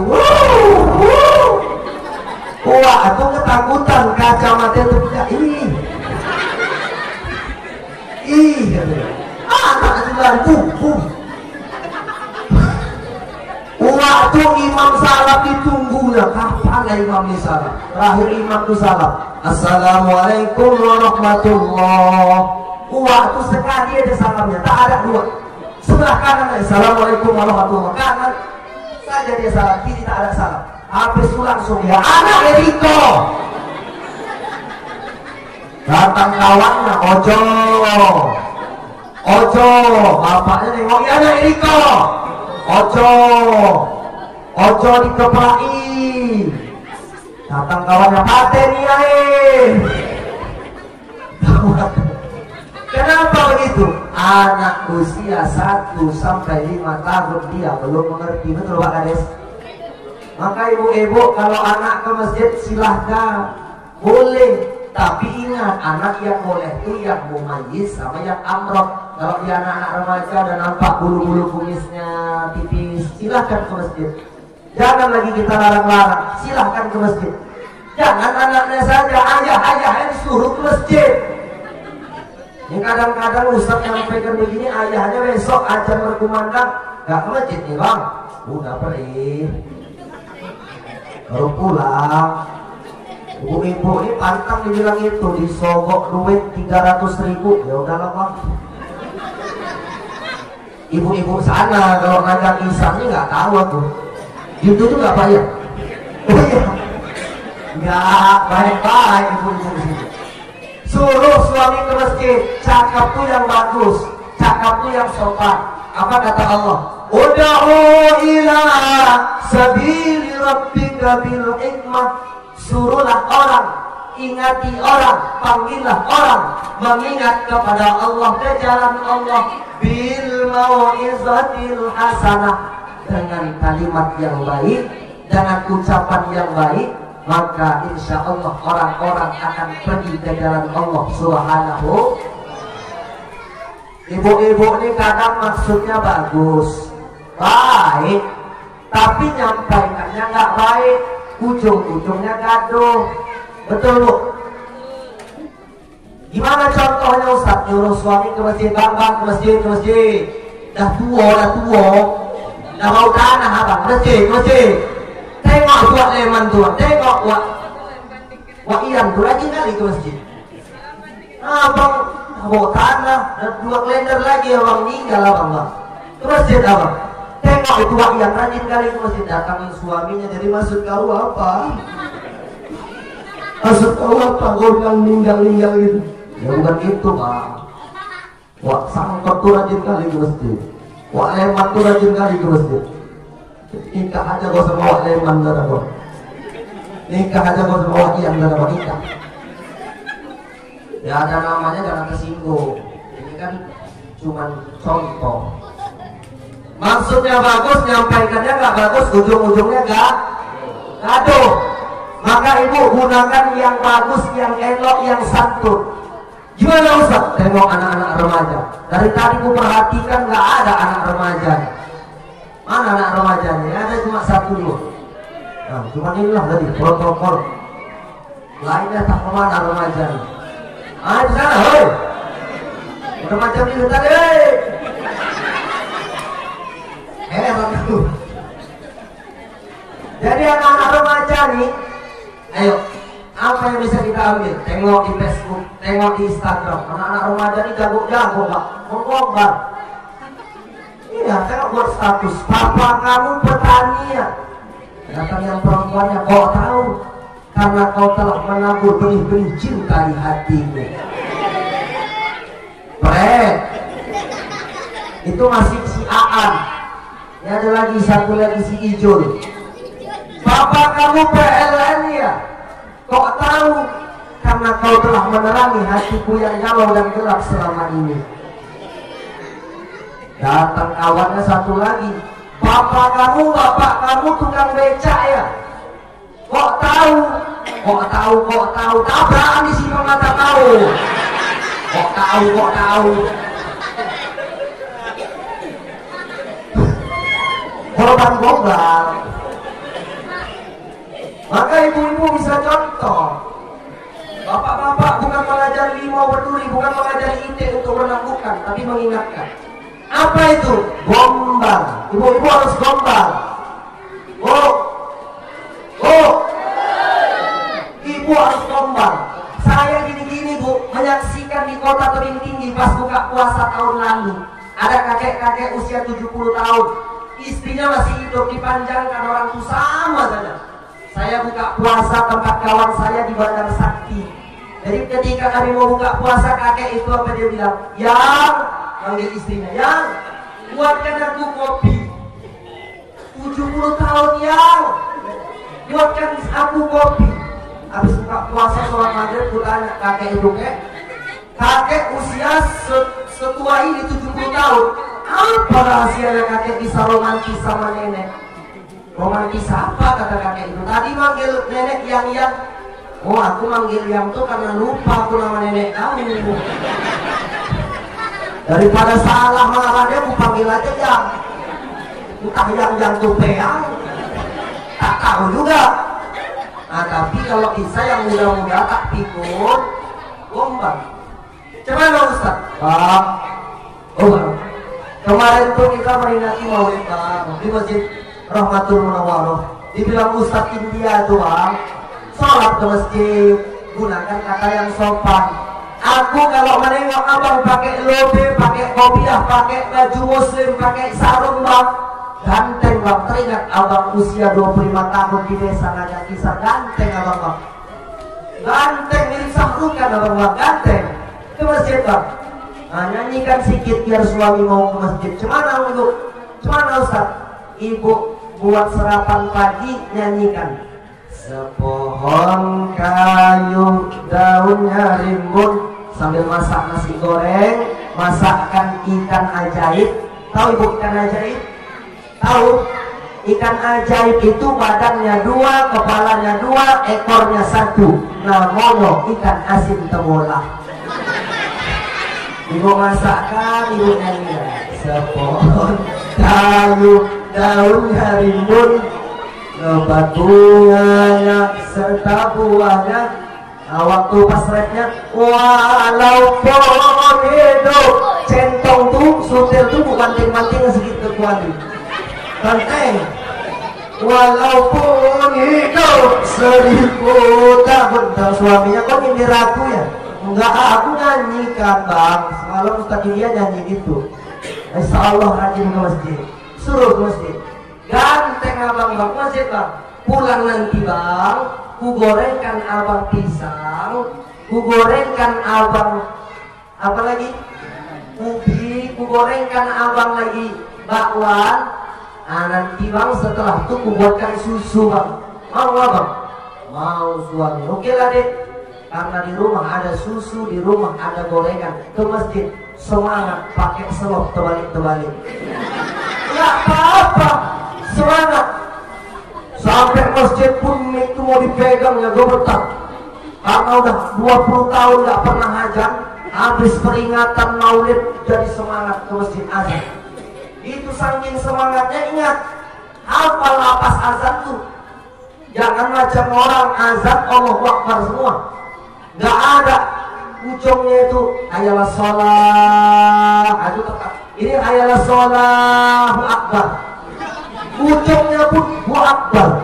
waktu ketakutan kacamata itu anak juga bum. Waktu imam salam ditunggunya, kapan lah imam ini salam? Terakhir imam itu salam, assalamualaikum warahmatullah. Waktu sekali ada salamnya, tak ada 2. Sebelah kanan, assalamualaikum warahmatullahi wabarakatuh. Kanan saja dia salam, kiri tak ada salam. Habis itu langsung dia anak Eriko. Datang kawannya, ojo, bapaknya nengok, ya anak Eriko. Ojo dikeplai. Datang kawannya, paten ya. Kenapa begitu? Anak usia 1 sampai 5 tahun dia belum mengerti, betul Pak Kades? Maka ibu-ibu kalau anak ke masjid silahkan, boleh. Tapi ingat, anak yang boleh itu yang mumayyiz sama yang amrok. Kalau dia anak-anak remaja dan nampak bulu-bulu kumisnya tipis, silahkan ke masjid. Jangan lagi kita larang-larang, silahkan ke masjid. Jangan anaknya saja, ayah-ayahnya disuruh ke masjid. Ini kadang-kadang Ustaz nyampaikan begini, ayahnya besok ajar berkumandang, gak ke masjid nih bang, udah perih, baru pulang. Ibu-ibu ini pantang dibilang itu, disogok duit 300.000, ya udahlah bang. Ibu-ibu sana kalau ngajak isangnya nggak tahu aku, gitu juga pak ya? Oh iya, nggak baik-baik ibu-ibu di sini. Suruh suami ke masjid, cakap tuh yang bagus, cakap tuh yang sopan. Apa kata Allah? Ud'u ila sabili rabbika bil hikmah. Suruhlah orang, ingati orang, panggillah orang mengingat kepada Allah ke jalan Allah bil mau'izatil hasanah, dengan kalimat yang baik, dengan ucapan yang baik. Maka insya Allah orang-orang akan pergi ke jalan Allah Subhanahu. Ibu-ibu ini kadang maksudnya bagus, baik, tapi nyampaikannya nggak baik, ujung-ujungnya gaduh. Betul Bu? Gimana contohnya Ustaz? Nyuruh suami ke masjid, bang ke masjid. Dah tua, dah mau tanah abang, masjid. Tengok buat leman tuan, tengok buat iyan tuh lagi kali ke masjid. Abang bawa tanah dan 2 kalender lagi abang tinggal abang bang. Ke masjid abang. Tengok itu wak iyan rajin kali ke masjid, datangin suaminya. Jadi maksud kau apa? Maksud kau apa? Kau bilang ninggal gitu. Ya bukan itu bang. Wak sangkot tuh rajin kali ke masjid. Wak leman tuh rajin kali ke masjid. Nikah aja gak usah bawa leman darah gua. Nikah aja gak usah bawa iyan darah gua, nikah. Ya ada namanya jangan tersinggung. Ini kan cuman contoh. Maksudnya bagus, nyampaikannya gak bagus, ujung-ujungnya gak gaduh. Maka ibu gunakan yang bagus, yang elok, yang santun. Gimana Ustaz? Tengok anak-anak remaja. Dari tadi ku perhatikan gak ada anak remaja. Mana anak remajanya? Ada cuma 1 dulu. Nah, cuma inilah tadi protokol. Lainnya tak kemana remajanya. Di sana, hoi. Remaja ini tadi, dulu. Jadi anak-anak remaja nih, ayo, apa yang bisa kita ambil? Tengok di Facebook, tengok di Instagram. Anak-anak remaja ini jago-jago, Pak. Menggobar. Iya, tengok buat status. Papa kamu petani ya. Datang yang perempuannya, kau tahu karena kau telah menabur benih-benih cinta di hatimu. Itu masih si Aan. Ini ada lagi satu lagi si Ijul. Papa kamu PLN ya. Kau tahu karena kau telah menerangi hatiku yang galau dan gelap selama ini. Datang kawannya satu lagi. Bapak kamu tukang becak ya. Kok tahu? Tabrakan di sini mata tahu. Kok tahu? Korban gombal. Maka ibu-ibu bisa contoh. Bapak-bapak bukan mengajari limau berduri, bukan mengajari ide untuk menangguhkan, tapi mengingatkan. Apa itu? Gombal. Ibu-ibu harus gombal. Ibu harus gombal. Saya gini-gini Bu, menyaksikan di kota Tebing Tinggi pas buka puasa tahun lalu. Ada kakek-kakek usia 70 tahun, istrinya masih hidup, dipanjangkan orang itu sama saja. Saya buka puasa tempat kawan saya di Bandar Sakti. Jadi ketika kami mau buka puasa, kakek itu apa dia bilang? Yang, panggil istrinya, yang buatkan aku kopi. 70 tahun yang buatkan aku kopi. Habis buka puasa sholat maghrib, aku tanya kakek itu, kakek usia setua ini 70 tahun, apa rahasianya kakek bisa romantis sama nenek? Romantis apa kata kakek itu? Tadi manggil nenek yang. Oh, aku manggil yang tuh karena lupa aku nama nenek kamu. Daripada salah marah dia, aku panggil aja yang. Entah yang tuh peang, tak tahu juga. Nah, tapi kalau bisa yang muda-muda tak pikun gombang. Gimana Ustaz? Bang, kemarin tuh kita meringati maulid Bang di Masjid Rahmatul Munawwaroh. Dibilang Ustaz India tuh Bang, sholat ke masjid, gunakan kata yang sopan. Aku kalau menengok abang pakai lobe, pakai kopiah, pakai baju muslim, pakai sarung Bang, ganteng Bang. Teringat abang usia 25 tahun di desa ngajak kisah, ganteng abang Bang. Ganteng mirip Sahrukan abang Bang, ganteng. Ke masjid Bang, nah, nyanyikan sedikit biar suami mau ke masjid. Cemana untuk? Cemana Ustaz? Ibu buat sarapan pagi, nyanyikan. Sepohon kayu daunnya rimbun, sambil masak nasi goreng, masakkan ikan ajaib. Tahu ibu ikan ajaib? Tahu? Ikan ajaib itu badannya 2, kepalanya 2, ekornya 1. Namanya ikan asin temulak. Ibu masakkan, ibu nyanyi. Sepohon kayu daunnya rimbun, lebat bunganya serta buahnya. Nah, waktu pas rapnya, walaupun hidup centong tuh, sutil tuh bukan ting-manting sedikit kekuatan kanteng. Walaupun hidup 1000 tahun. Dan suaminya kok nyindir aku ya? Enggak, aku nyanyikan Bang. Semalam Ustaz India nyanyi gitu. Insya Allah rajin ke masjid. Suruh ke masjid. Ganteng abang Bang, masjid Bang. Pulang nanti Bang, ku gorengkan abang pisang, ku gorengkan abang apa lagi? Ubi, ku gorengkan abang lagi bakwan. Nah, nanti Bang setelah itu ku buatkan susu Bang. Mau Bang? Mau suami. Oke lah deh. Karena di rumah ada susu, di rumah ada gorengan. Ke masjid semangat, pakai selop terbalik-terbalik. Gak apa-apa, semangat. Sampai masjid pun itu mau dipegang ya gemetar. Karena udah 20 tahun gak pernah hajar, habis peringatan maulid jadi semangat ke masjid azan. Itu saking semangatnya, ingat hafal lapas azan tuh. Jangan macam orang azan Allahu Akbar semua. Gak ada ujungnya itu hayalah sholat. Aduh tetap ini hayalah sholahu akbar, ujungnya pun hu akbar.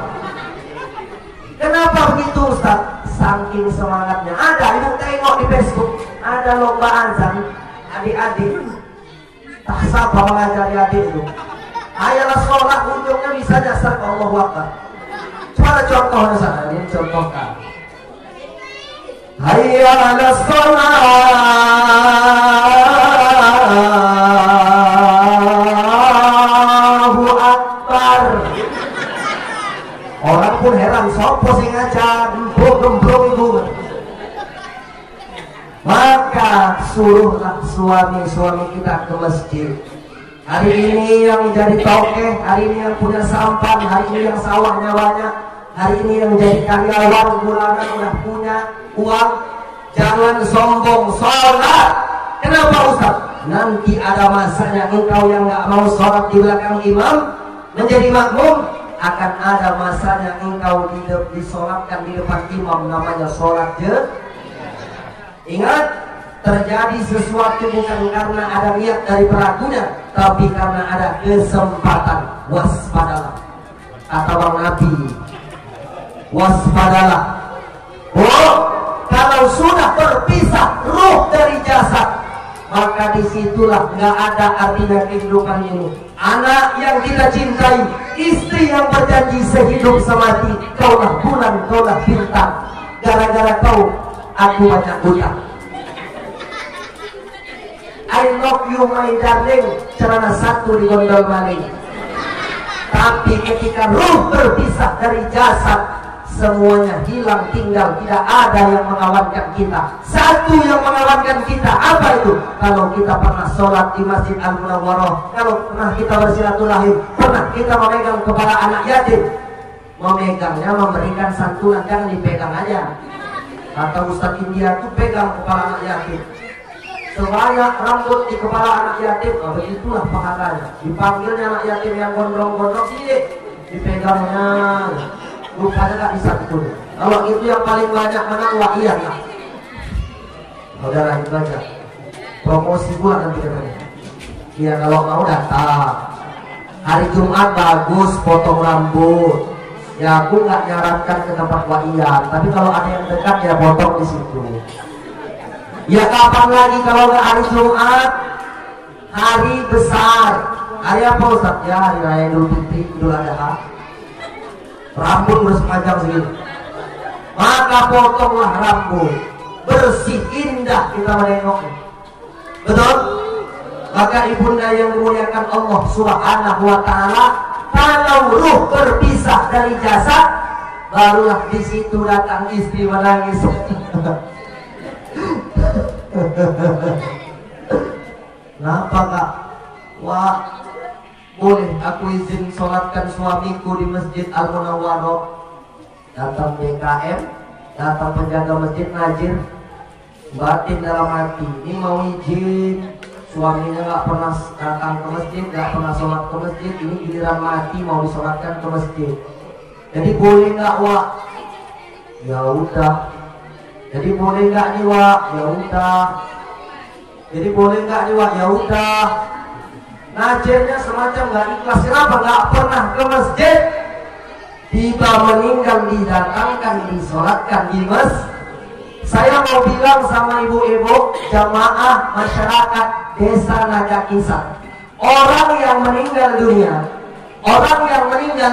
Kenapa begitu Ustaz? Saking semangatnya. Ada, ibu tengok di Facebook, ada lomba azan adik-adik, tak sabar mengajari adik itu. Hayalah sholat, ujungnya bisa nyasar ke Allahu Akbar. Coba contohnya sana, ini contohkan. Hayya 'alas Allahu Akbar. Orang pun heran, sopo sing ngajar, gembrong itu. Maka suruhlah suami-suami kita ke masjid. Hari ini yang jadi tokeh, hari ini yang punya sampan, hari ini yang sawahnya banyak, hari ini yang jadi karyawan bulanan udah punya uang. Jangan sombong, sholat. Kenapa Ustaz? Nanti ada masanya engkau yang gak mau sholat di belakang imam menjadi makmum, akan ada masanya engkau disolatkan di depan imam, namanya sholat Ingat, terjadi sesuatu bukan karena ada niat dari pelakunya, tapi karena ada kesempatan. Waspadalah, kata Bang Nabi, waspadalah. Oh, kalau sudah terpisah ruh dari jasad, maka disitulah nggak ada artinya kehidupan ini. Anak yang kita cintai, istri yang berjanji sehidup semati, kaulah bulan, kaulah bintang, gara-gara kau aku banyak utang. I love you my darling, celana satu di gondol maling. Tapi ketika ruh berpisah dari jasad, semuanya hilang tinggal, tidak ada yang mengawankan kita. Satu yang mengawankan kita, apa itu? Kalau kita pernah sholat di Masjid Al-Munawwarah, kalau pernah kita bersilaturahim, pernah kita memegang kepala anak yatim. Memegangnya memberikan santunan, jangan dipegang aja. Kata Ustaz India itu pegang kepala anak yatim. Sebanyak rambut di kepala anak yatim, oh, begitulah pahalanya. Dipanggilnya anak yatim yang gondrong-gondrong, sini dipegangnya. Rupanya gak bisa itu. Kalau itu yang paling banyak menang, wah iya lah. Saudara itu aja. Promosi gua nanti katanya. Iya kalau mau datang. Hari Jumat bagus potong rambut. Ya aku nggak nyarankan ke tempat waian, tapi kalau ada yang dekat ya potong di situ. Ya kapan lagi kalau nggak hari Jumat? Hari besar. Hari apa Ustaz? Ya hari raya Idul Fitri, Idul Adha. Rambut udah sepanjang segini, maka potonglah rambut, bersih, indah kita menengoknya. Betul? Maka ibunda yang dimuliakan Allah Subhanahu wa ta'ala, kalau ruh berpisah dari jasad, barulah di situ datang istri menangis. Kenapa kak? Wah, boleh aku izin sholatkan suamiku di Masjid Al-Munawwarah. Datang BKM, datang penjaga masjid Najir, batin dalam hati, ini mau izin. Suaminya nggak pernah datang ke masjid, nggak pernah sholat ke masjid, ini giliran mati mau disolatkan ke masjid. Jadi boleh nggak Wak? Ya udah. Jadi boleh nggak nih Wak? Ya udah. Jadi boleh nggak nih Wak? Ya udah. Najirnya semacam nggak ikhlas. Kenapa nggak pernah ke masjid? Tiba meninggal didatangkan, disolatkan di masjid. Saya mau bilang sama ibu-ibu jamaah masyarakat desa Nagakisah, orang yang meninggal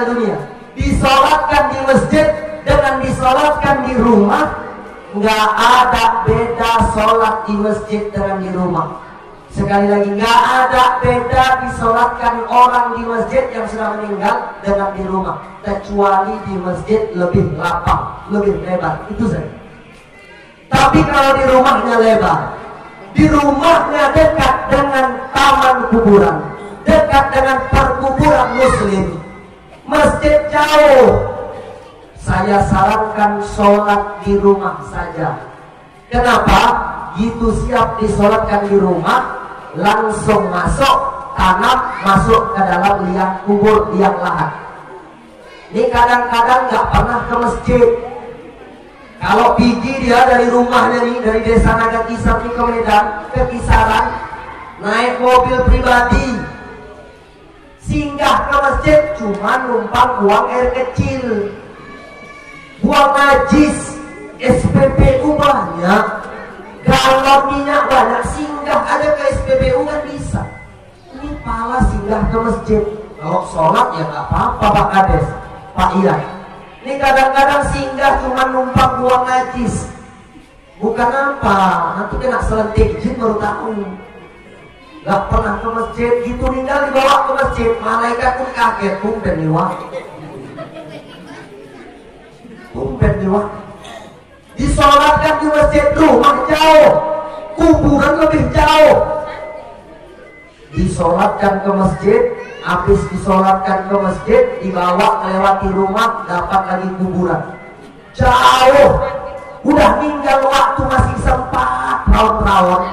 dunia disolatkan di masjid dengan disolatkan di rumah, nggak ada beda sholat di masjid dengan di rumah. Sekali lagi, nggak ada beda disolatkan orang di masjid yang sudah meninggal dengan di rumah, kecuali di masjid lebih lapang, lebih lebar, itu saja. Tapi kalau di rumahnya lebar, di rumahnya dekat dengan taman kuburan, dekat dengan perkuburan muslim, masjid jauh, saya sarankan sholat di rumah saja. Kenapa? Gitu siap disolatkan di rumah, langsung masuk tanam, masuk ke dalam liang kubur, liang lahat. Ini kadang-kadang nggak pernah ke masjid. Kalau pergi dia dari rumahnya nih, dari desa Nagakisah ke Medan, ke Kisaran, naik mobil pribadi, singgah ke masjid, cuma numpang buang air kecil, buang najis, SPBU banyak, galon minyak banyak, singgah aja ke SPBU kan bisa. Ini pala singgah ke masjid. Kalau sholat ya nggak apa-apa Pak Kades, Pak Ian. Ini kadang-kadang singgah cuma numpang buang najis. Bukan apa, nanti kena selentik jin baru tahu. Gak pernah ke masjid, gitu tinggal dibawa ke masjid, malaikat pun kaget, tumben nih wah. Tumben nih wah. Disolatkan di masjid, rumah jauh, kuburan lebih jauh. Disolatkan ke masjid, habis disolatkan ke masjid, dibawa melewati rumah, dapat lagi kuburan jauh. Udah tinggal waktu masih sempat raut-raut,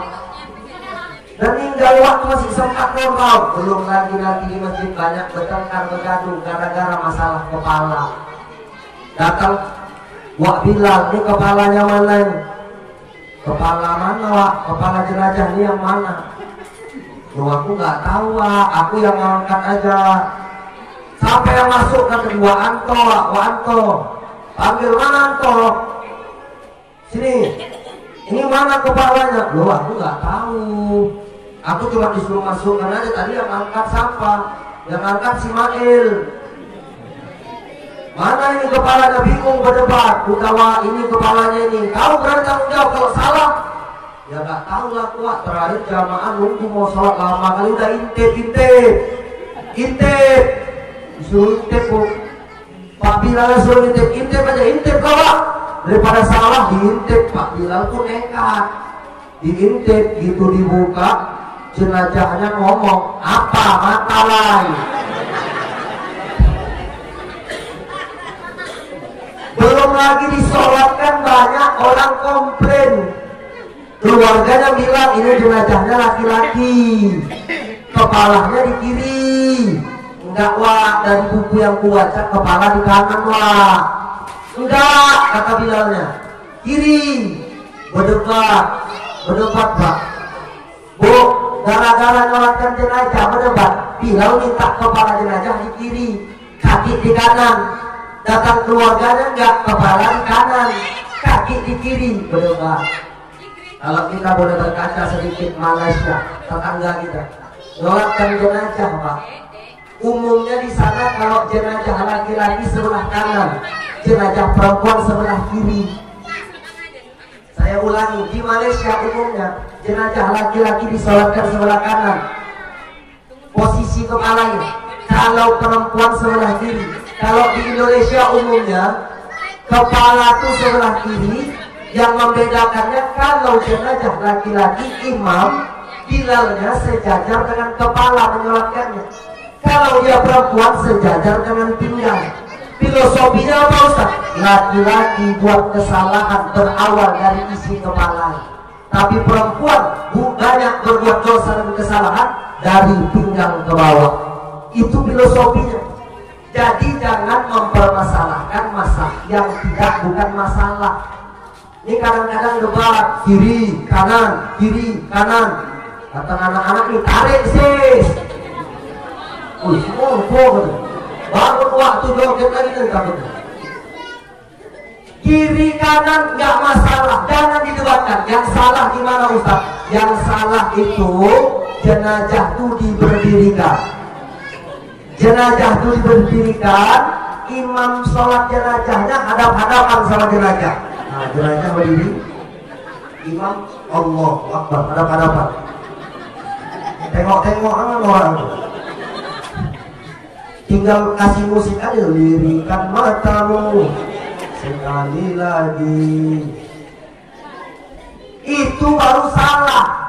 dan tinggal waktu masih sempat raut-raut. Belum lagi nanti di masjid banyak bertengkar bergaduh gara-gara masalah kepala. Datang Wak Bilal, ini kepalanya mana ini? Kepala mana Wak? Kepala jenazah ini yang mana? Loh aku nggak tahu Wak, aku yang ngangkat aja. Sampai yang masuk kan kedua Anto, Wak Anto, panggil mana Anto? Sini.
Ini mana kepalanya? Loh, aku nggak tahu. Aku cuma disuruh masukkan aja. Tadi yang angkat sampah, yang angkat si Mail. Mana ini kepalanya? Bingung berdebat. Utawa ini kepalanya ini. Kamu berani tanggung jawab kalau salah? Ya nggak tahu lah kuat. Terakhir jamaah nunggu mau sholat lama kali udah intip. Disuruh intip bu. Pak Bilal suruh intip aja, intip kawan. Daripada salah diintip. Pak Bilal tuh nekat. Diintip gitu dibuka, jenazahnya ngomong, apa mata lain. Belum lagi disolatkan banyak orang komplain. Keluarganya bilang ini jenazahnya laki-laki, kepalanya di kiri. Enggak wah, dari buku yang kubaca kepala di kanan wah. Enggak, kata Bilalnya, kiri. Berdebat Pak. Bu, gara-gara nyolatkan jenazah berdebat, Bilal minta kepala jenazah di kiri, kaki di kanan. Datang keluarganya enggak, kepala di kanan, kaki di kiri. Berdebat. Kalau kita boleh berkaca sedikit Malaysia, tetangga kita, nyolatkan jenazah Pak. Umumnya di sana kalau jenazah laki-laki sebelah kanan, jenazah perempuan sebelah kiri. Saya ulangi, di Malaysia umumnya jenazah laki-laki disolatkan sebelah kanan, posisi kepalanya. Kalau perempuan sebelah kiri. Kalau di Indonesia umumnya kepala itu sebelah kiri. Yang membedakannya kalau jenazah laki-laki imam Bilalnya sejajar dengan kepala menyolatkannya. Kalau dia perempuan sejajar dengan pinggang. Filosofinya apa Ustaz? Laki-laki buat kesalahan berawal dari isi kepala, tapi perempuan banyak berbuat dosa dan kesalahan dari pinggang ke bawah. Itu filosofinya. Jadi jangan mempermasalahkan masalah yang bukan masalah. Ini kadang-kadang debat kiri kanan. Kata anak-anak nih, tarik sih. Bangun waktu joget lagi nih takut. Kiri kanan nggak masalah, jangan didebatkan. Yang salah gimana Ustaz? Yang salah itu jenazah itu diberdirikan. Imam sholat jenazahnya hadap-hadapan sama jenazah. Nah, jenazah berdiri, imam Allah Akbar hadap-hadapan. Tengok-tengok orang. Tinggal kasih musik aja, lirikan matamu sekali lagi. Itu baru salah.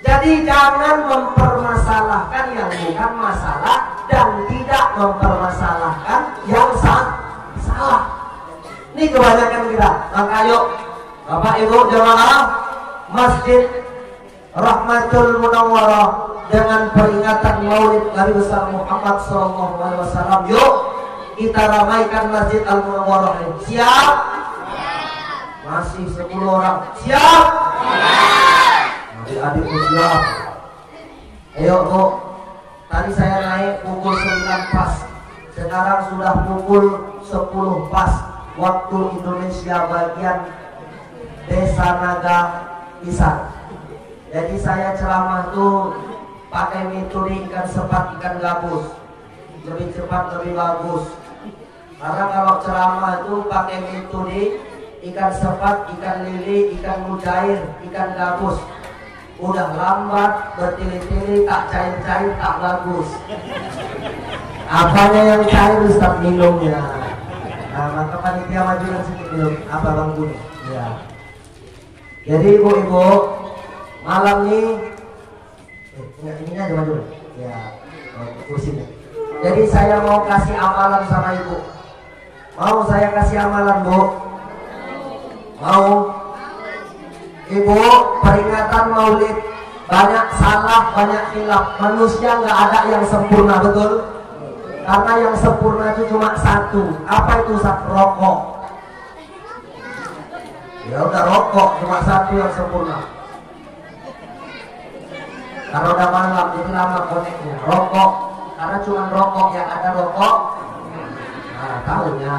Jadi jangan mempermasalahkan yang bukan masalah dan tidak mempermasalahkan yang salah. Ini kebanyakan kita. Maka yuk Bapak Ibu jamaah Masjid Rahmatul Munawwarah dengan peringatan Maulid Nabi besar Muhammad SAW. Yuk kita ramaikan Masjid Al Munawwarah ini. Siap? Masih 10 orang. Siap? Adik-adik siap. Ayo Bu. Tadi saya naik pukul 9 pas. Sekarang sudah pukul 10 pas waktu Indonesia bagian Desa Naga Isan. Jadi saya ceramah tuh pakai metode ikan sepat, ikan gabus. Lebih cepat, lebih bagus. Karena kalau ceramah itu pakai metode ikan sepat, ikan lele, ikan mujair, ikan gabus, udah lambat, bertele-tele, tak cair-cair, tak bagus. Apanya yang cair Ustaz? Minumnya. Nah, maka panitia majukan sedikit minum. Apa Bang Buni? Ya. Jadi ibu-ibu, malam ini ini aja maju. Ya, kursinya. Jadi saya mau kasih amalan sama ibu. Mau saya kasih amalan Bu? Mau? Ibu, peringatan Maulid banyak salah, banyak khilaf. Manusia nggak ada yang sempurna, betul? Karena yang sempurna itu cuma satu. Apa itu? Rokok. Ya udah, rokok cuma satu yang sempurna. Karena udah malam jadi lama koneknya. Rokok, karena cuma rokok yang ada rokok. Nah, tahunya.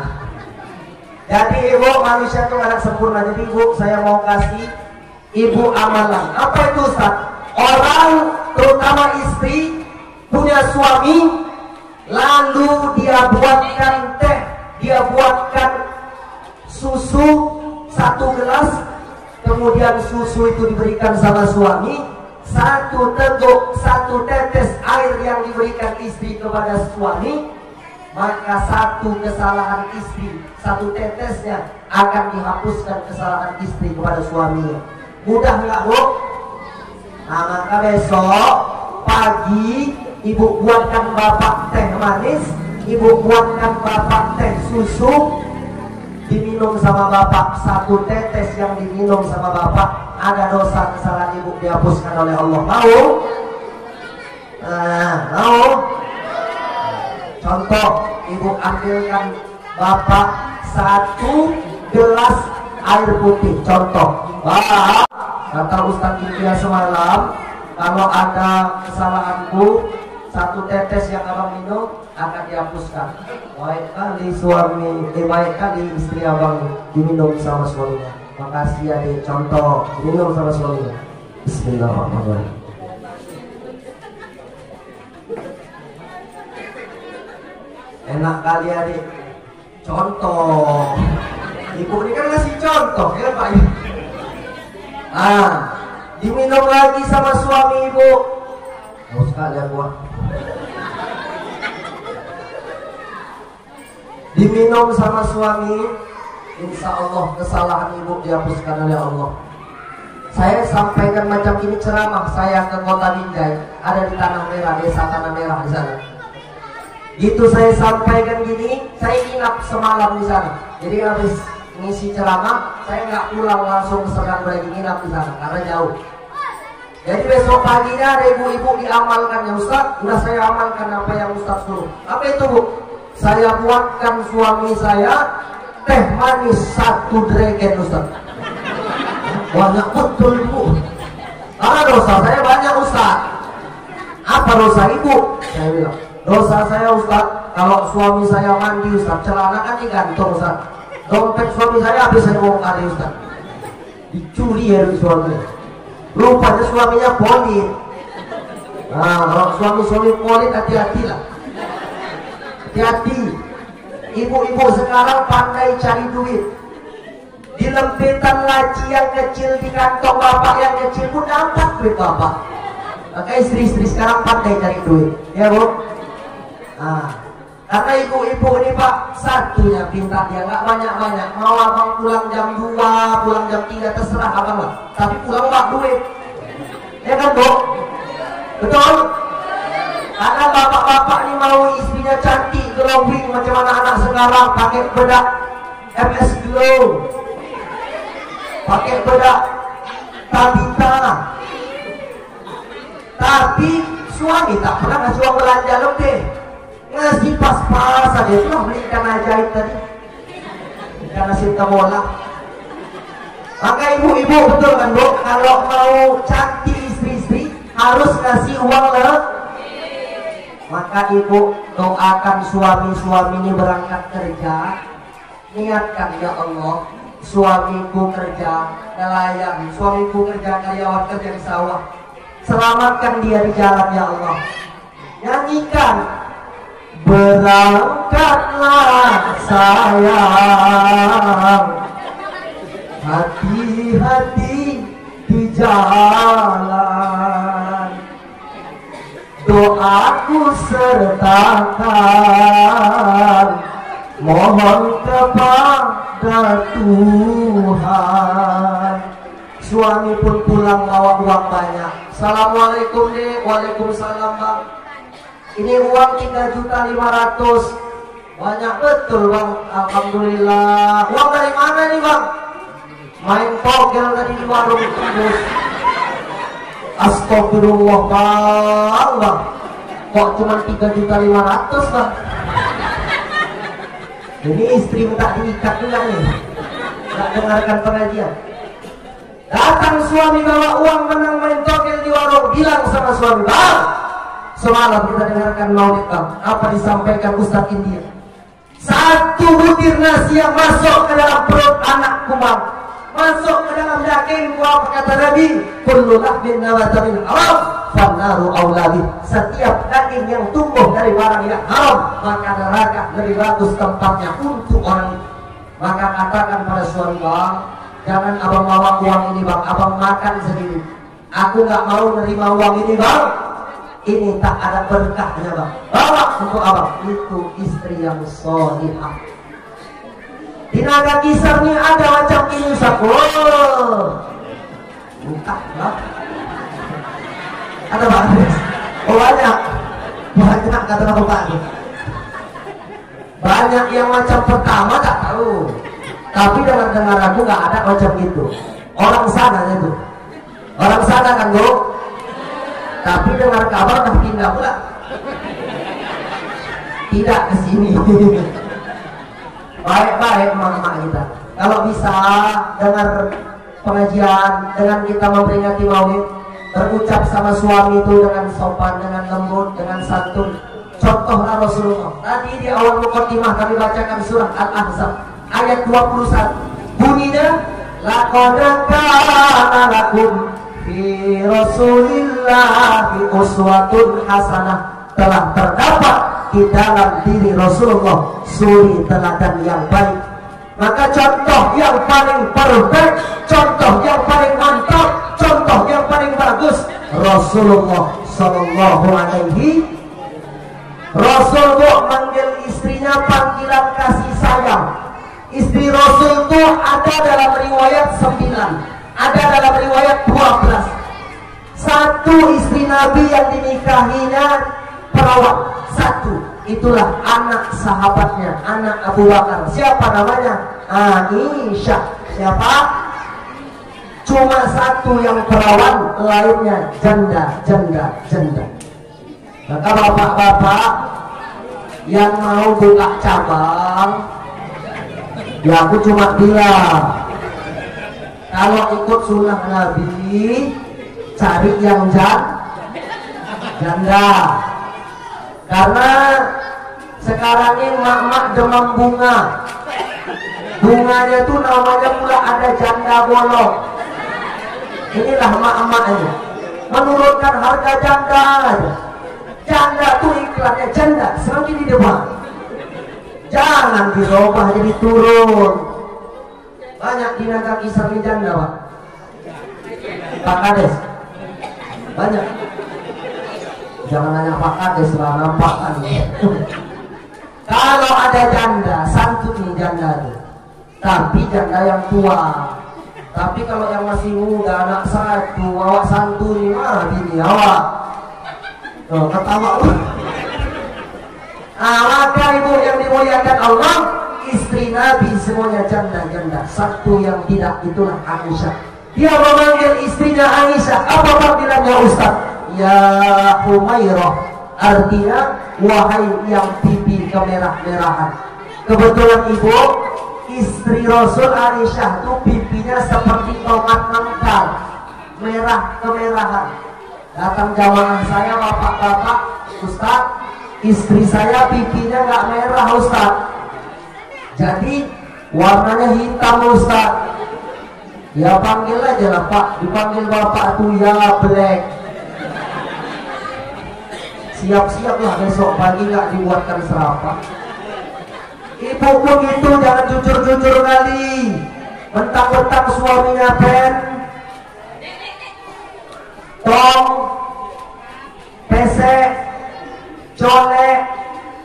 Jadi ibu, manusia itu anak sempurna. Jadi ibu, saya mau kasih ibu amalan. Apa itu Ustaz? Orang terutama istri punya suami, lalu dia buatkan teh, dia buatkan susu 1 gelas, kemudian susu itu diberikan sama suami, 1 teguk, 1 tetes air yang diberikan istri kepada suami, maka 1 kesalahan istri, 1 tetesnya akan dihapuskan kesalahan istri kepada suaminya. Mudah nggak bu? Nah maka besok pagi ibu buatkan bapak teh manis, ibu buatkan bapak teh susu, diminum sama bapak. 1 tetes yang diminum sama bapak, ada dosa kesalahan ibu dihapuskan oleh Allah. Mau? Nah, mau? Contoh, ibu ambilkan bapak 1 gelas air putih. Contoh, Pak, kata Ustaz India semalam, kalau ada kesalahanku, 1 tetes yang abang minum akan dihapuskan. Baik kali suami, baik kali istri abang diminum sama suaminya. Makasih adik. Contoh, minum sama suaminya. Bismillahirrahmanirrahim. Enak kali adik. Contoh. Ibu ini kan ngasih contoh ya Pak. Diminum lagi sama suami ibu. Harus sekali ya gua. Diminum sama suami, insya Allah kesalahan ibu dihapuskan oleh Allah. Saya sampaikan macam ini ceramah saya ke Kota Binjai, ada di Tanah Merah, desa Tanah Merah di sana. Gitu saya sampaikan gini, saya nginap semalam di sana. Jadi habis ngisi ceramah, saya nggak pulang langsung ke Serdang lagi, nginap di sana karena jauh. Jadi besok paginya ada ibu-ibu diamalkan ya Ustaz. Udah saya amalkan apa yang Ustaz suruh. Apa itu bu? Saya buatkan suami saya teh manis 1 dregen Ustaz. Banyak betul ibu. Karena dosa saya banyak Ustaz. Apa dosa ibu? Saya bilang, dosa saya Ustaz, kalau suami saya mandi Ustaz, celana kan digantung Ustaz. Dompet suami saya habis saya bongkar Ustaz. Dicuri ya suami. Rupanya suaminya polit. Nah, kalau suami polit hati-hatilah. Hati-hati. Ibu-ibu sekarang pandai cari duit. Di lempetan laci yang kecil, di kantong bapak yang kecil pun dapat duit bapak. Maka istri-istri sekarang pandai cari duit. Ya bu? Karena ibu-ibu ini Pak, 1 yang pintar, dia nggak banyak-banyak. Mau abang pulang jam 2, pulang jam 3 terserah abang lah. Tapi pulang Pak duit. Ya kan bu? Betul? Karena bapak-bapak ini mau istrinya cantik, glowing macam anak-anak sekarang, pakai bedak MS Glow, pakai bedak Tabita. Tapi suami tak pernah ngasih uang belanja lebih. Ngasih pas-pas aja. Itulah beli ikan ajaib tadi, ikan asin tamola. Maka ibu-ibu betul kan bu, kalau mau cantik istri-istri harus ngasih uang lebih. Maka ibu doakan suami-suami ini berangkat kerja. Niatkan ya Allah, suamiku kerja nelayan, suamiku kerja karyawan, kerja di sawah. Selamatkan dia di jalan ya Allah. Nyanyikan, berangkatlah sayang, hati-hati di jalan, doaku sertakan, mohon kepada Tuhan. Suami pun pulang bawa uang banyak. Assalamualaikum dek. Waalaikumsalam bang. Ini uang 3.500.000. Banyak betul bang. Alhamdulillah. Uang dari mana nih bang? Main togel tadi di warung terus. Astagfirullah bang. Kok cuma 3.500.000 bang? Ini istri minta diikat juga nih. Gak dengarkan pengajian. Datang suami bawa uang menang main togel di warung, bilang sama suami, bang, semalam kita dengarkan maulid bang, apa disampaikan Ustaz India. Satu butir nasi yang masuk ke dalam perut anak kumam, masuk ke dalam daging, apa kata Nabi? Kullu lahmin nabata min haram fannaru aulabi. Setiap daging yang tumbuh dari barang yang haram, maka neraka lebih bagus tempatnya untuk orang itu. Maka katakan pada suami, bang, jangan abang bawa uang ini bang, abang makan sendiri. Aku nggak mau nerima uang ini bang, ini tak ada berkahnya bang. Bawa untuk abang. Itu istri yang sholihah. Di Naga Kisar ini ada macam ini Ustaz. Entah bang. Ada bang? Oh banyak. Banyak kata Bapak. Banyak yang macam pertama tak tahu. Tapi dengar aku nggak ada macam itu. Orang sana itu. Orang sana kan Bu. Tapi dengar kabar dah pindah pula. Tidak ke sini. Baik-baik emak-emak kita. Kalau bisa dengar pengajian, dengan kita memperingati Maulid, berucap sama suami itu dengan sopan, dengan lembut, dengan santun. Contohlah Rasulullah. Tadi di awal mukadimah kami bacakan surah Al-Ahzab ayat 21. Bunyinya laqad kana lakum fi Rasulillahi uswatun hasanah. Telah terdapat di dalam diri Rasulullah suri teladan yang baik. Maka contoh yang paling perfect, contoh yang paling mantap, contoh yang paling bagus Rasulullah Sallallahu Alaihi. Rasul itu manggil istrinya panggilan kasih sayang. Istri Rasul itu ada dalam riwayat 9, ada dalam riwayat 12. Satu istri Nabi yang dinikahinya perawat, satu itulah anak sahabatnya, anak Abu Bakar. Siapa namanya? Aisyah. Siapa? Cuma satu yang perawan, lainnya janda. Maka bapak-bapak yang mau buka cabang, ya aku cuma bilang, kalau ikut sunnah Nabi, cari yang janda. Karena sekarang ini mak-mak demam bunga. Bunganya tuh namanya pula ada janda bolong. Inilah mak-mak aja menurunkan harga janda aja. Janda tuh iklannya janda semakin di depan. Jangan dirubah jadi turun. Banyak di Naga Kisar di janda Pak. Pak Kades banyak. Jangan nanya Pak Kades lah, nampak kan. Kalau ada janda, santun nih janda itu. Tapi janda yang tua. Tapi kalau yang masih muda, anak satu, awak santun mah bini awak. Tuh, ketawa lu. Maka ibu yang dimuliakan Allah, istri Nabi semuanya janda-janda. Satu yang tidak, itulah Aisyah. Dia memanggil istrinya Aisyah. Apa panggilannya Ustaz? Ya Humairah, artinya wahai yang pipi kemerah-merahan. Kebetulan ibu, istri Rasul Aisyah itu pipinya seperti tomat mengkal, merah kemerahan. Datang jamaah saya, bapak-bapak, Ustaz, istri saya pipinya nggak merah Ustaz, jadi warnanya hitam Ustaz. Ya panggil aja lah Pak, dipanggil bapak tuh ya black. Siap-siap lah besok pagi nggak dibuatkan serapan. Ibu pun itu jangan jujur-jujur kali. Mentang-mentang suaminya tong, pesek, colek,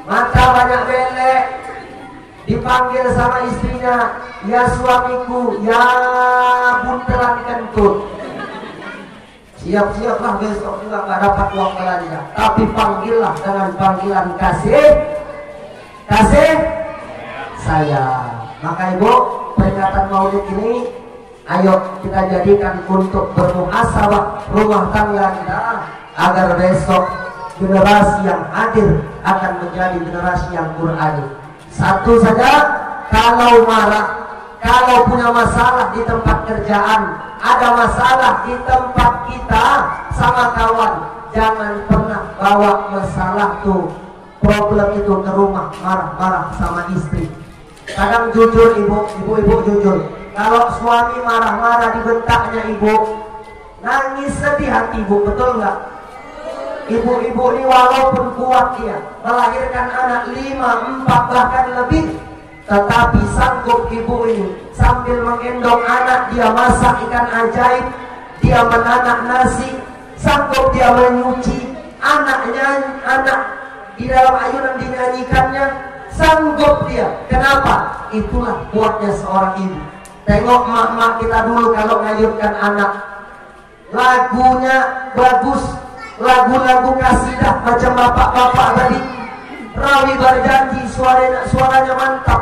mata banyak belek, dipanggil sama istrinya, ya suamiku, ya buntelan kentut. Siap-siaplah besok juga gak dapat uang belanja. Tapi panggillah dengan panggilan kasih sayang. Maka ibu, peringatan Maulid ini, ayo kita jadikan untuk bermuhasabah rumah tangga kita, agar besok generasi yang hadir akan menjadi generasi yang Qur'ani. Satu saja, kalau marah, kalau punya masalah di tempat kerjaan, ada masalah di tempat kita sama kawan, jangan pernah bawa masalah tuh problem itu ke rumah, marah-marah sama istri. Kadang jujur ibu-ibu jujur. Kalau suami marah-marah dibentaknya ibu, nangis sedih hati ibu, betul nggak? Ibu-ibu ini walaupun kuat dia melahirkan anak 5, 4 bahkan lebih, tetapi sanggup ibu ini sambil menggendong anak dia masak ikan ajaib, dia menanak nasi, sanggup dia menyuci anaknya, anak di dalam ayunan dinyanyikannya, sanggup dia. Kenapa? Itulah kuatnya seorang ibu. Tengok mak-mak kita dulu kalau ngayunkan anak, lagunya bagus, lagu-lagu kasidah macam bapak-bapak tadi, rawi berjanji, suaranya mantap.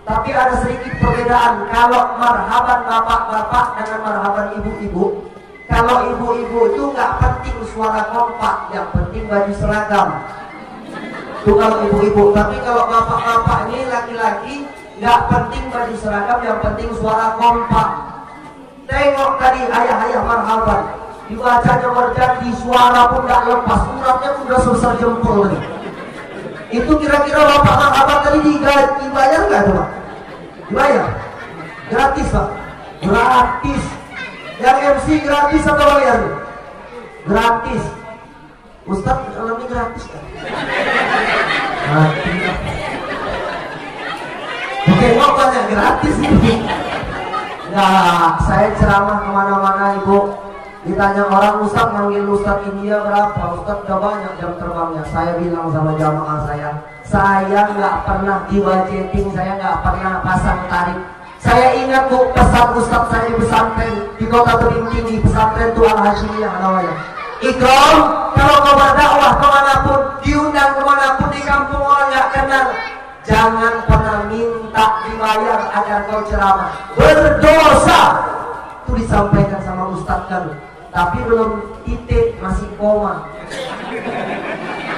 Tapi ada sedikit perbedaan. Kalau marhaban bapak-bapak dengan marhaban ibu-ibu, kalau ibu-ibu itu nggak penting suara kompak, yang penting baju seragam. Itu kalau ibu-ibu. Tapi kalau bapak-bapak ini laki-laki, nggak penting baju seragam, yang penting suara kompak. Tengok tadi ayah-ayah marhaban, dibacanya berjanji, suara pun nggak lepas, uratnya pun udah sebesar jempol nih. Itu kira-kira bapak marhaban tadi dibayar nggak tuh Pak? Dibayar? Gratis Pak? Gratis. Yang MC gratis atau bayar? Gratis. Ustaz alami gratis kan? Tengok banyak gratis ini. Nah, saya ceramah kemana-mana ibu, ditanya orang, Ustaz manggil Ustaz India berapa? Ustaz udah banyak jam terbangnya. Saya bilang sama jamaah saya nggak pernah di budgeting, saya nggak pernah pasang tarif. Saya ingat bu, pesan Ustaz saya di pesantren di kota tebing tinggi, pesantren itu Al-Hashimiyah namanya. Ikram, kalau kau berdakwah kemanapun, diundang kemanapun, di kampung orang nggak kenal, jangan pernah minta dibayar agar kau ceramah. Berdosa. Itu disampaikan sama Ustaz kan. Tapi belum titik, masih koma.